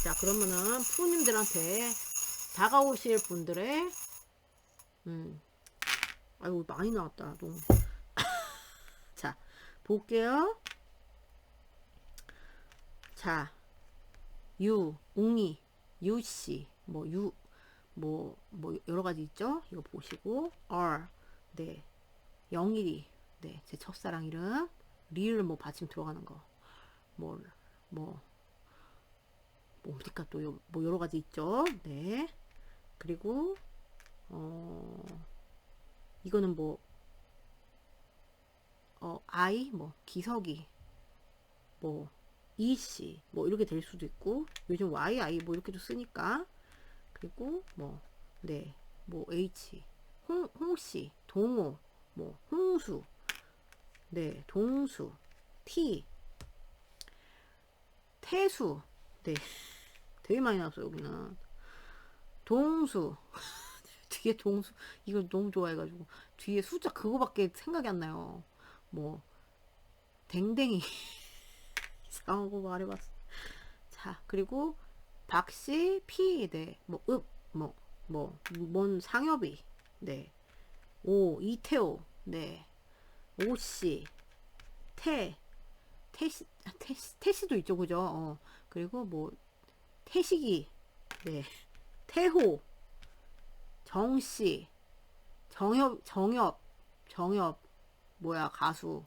A: 자, 그러면은 푸님들한테 다가오실 분들의, 아이고, 많이 나왔다. 너무. 자, 볼게요. 자, 웅이, 유씨, 뭐 여러 가지 있죠? 이거 보시고, 네, 영일이, 네, 제 첫사랑 이름, 리을 뭐 받침 들어가는 거, 뭡니까 또, 뭐 여러 가지 있죠? 네, 그리고, 이거는 기석이, 이씨, 이렇게 될 수도 있고, 요즘 YI 이렇게도 쓰니까, 그리고 네, H, 홍씨, 동호, 홍수, 네, 동수, T, 태수, 네, 되게 많이 나왔어요, 여기는. 동수, 뒤에 동수, 이거 너무 좋아해가지고, 뒤에 숫자 그거밖에 생각이 안 나요. 댕댕이, 이상한 거 말해봤어. 자, 그리고, 박씨, 피, 네, 뭔 상엽이, 네, 이태호, 네, 오씨, 태씨도 있죠, 그죠? 그리고 태식이, 네, 태호, 정씨, 정엽, 가수,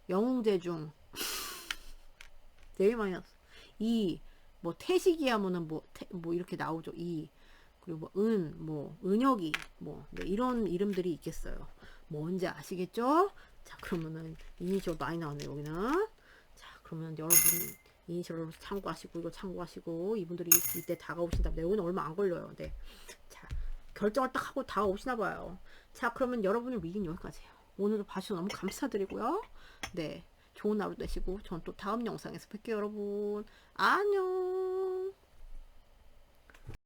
A: 영웅재중, 되게 많이 나왔어. 이, 뭐, 태식이 하면은 뭐, 이렇게 나오죠. 이. 그리고 뭐, 뭐, 은혁이, 뭐, 네, 이런 이름들이 있겠어요. 뭔지 아시겠죠? 자, 그러면은, 이니셜 많이 나왔네, 여기는. 자, 그러면 여러분, 이니셜로 참고하시고, 이거 참고하시고, 이분들이 이때 다가오신답니다. 여기는 얼마 안 걸려요. 네. 자, 결정을 딱 하고 다가오시나 봐요. 자, 그러면 여러분의 리딩 여기까지예요. 오늘도 봐주셔서 너무 감사드리고요. 네. 좋은 하루 되시고, 전 또 다음 영상에서 뵐게요, 여러분. 안녕!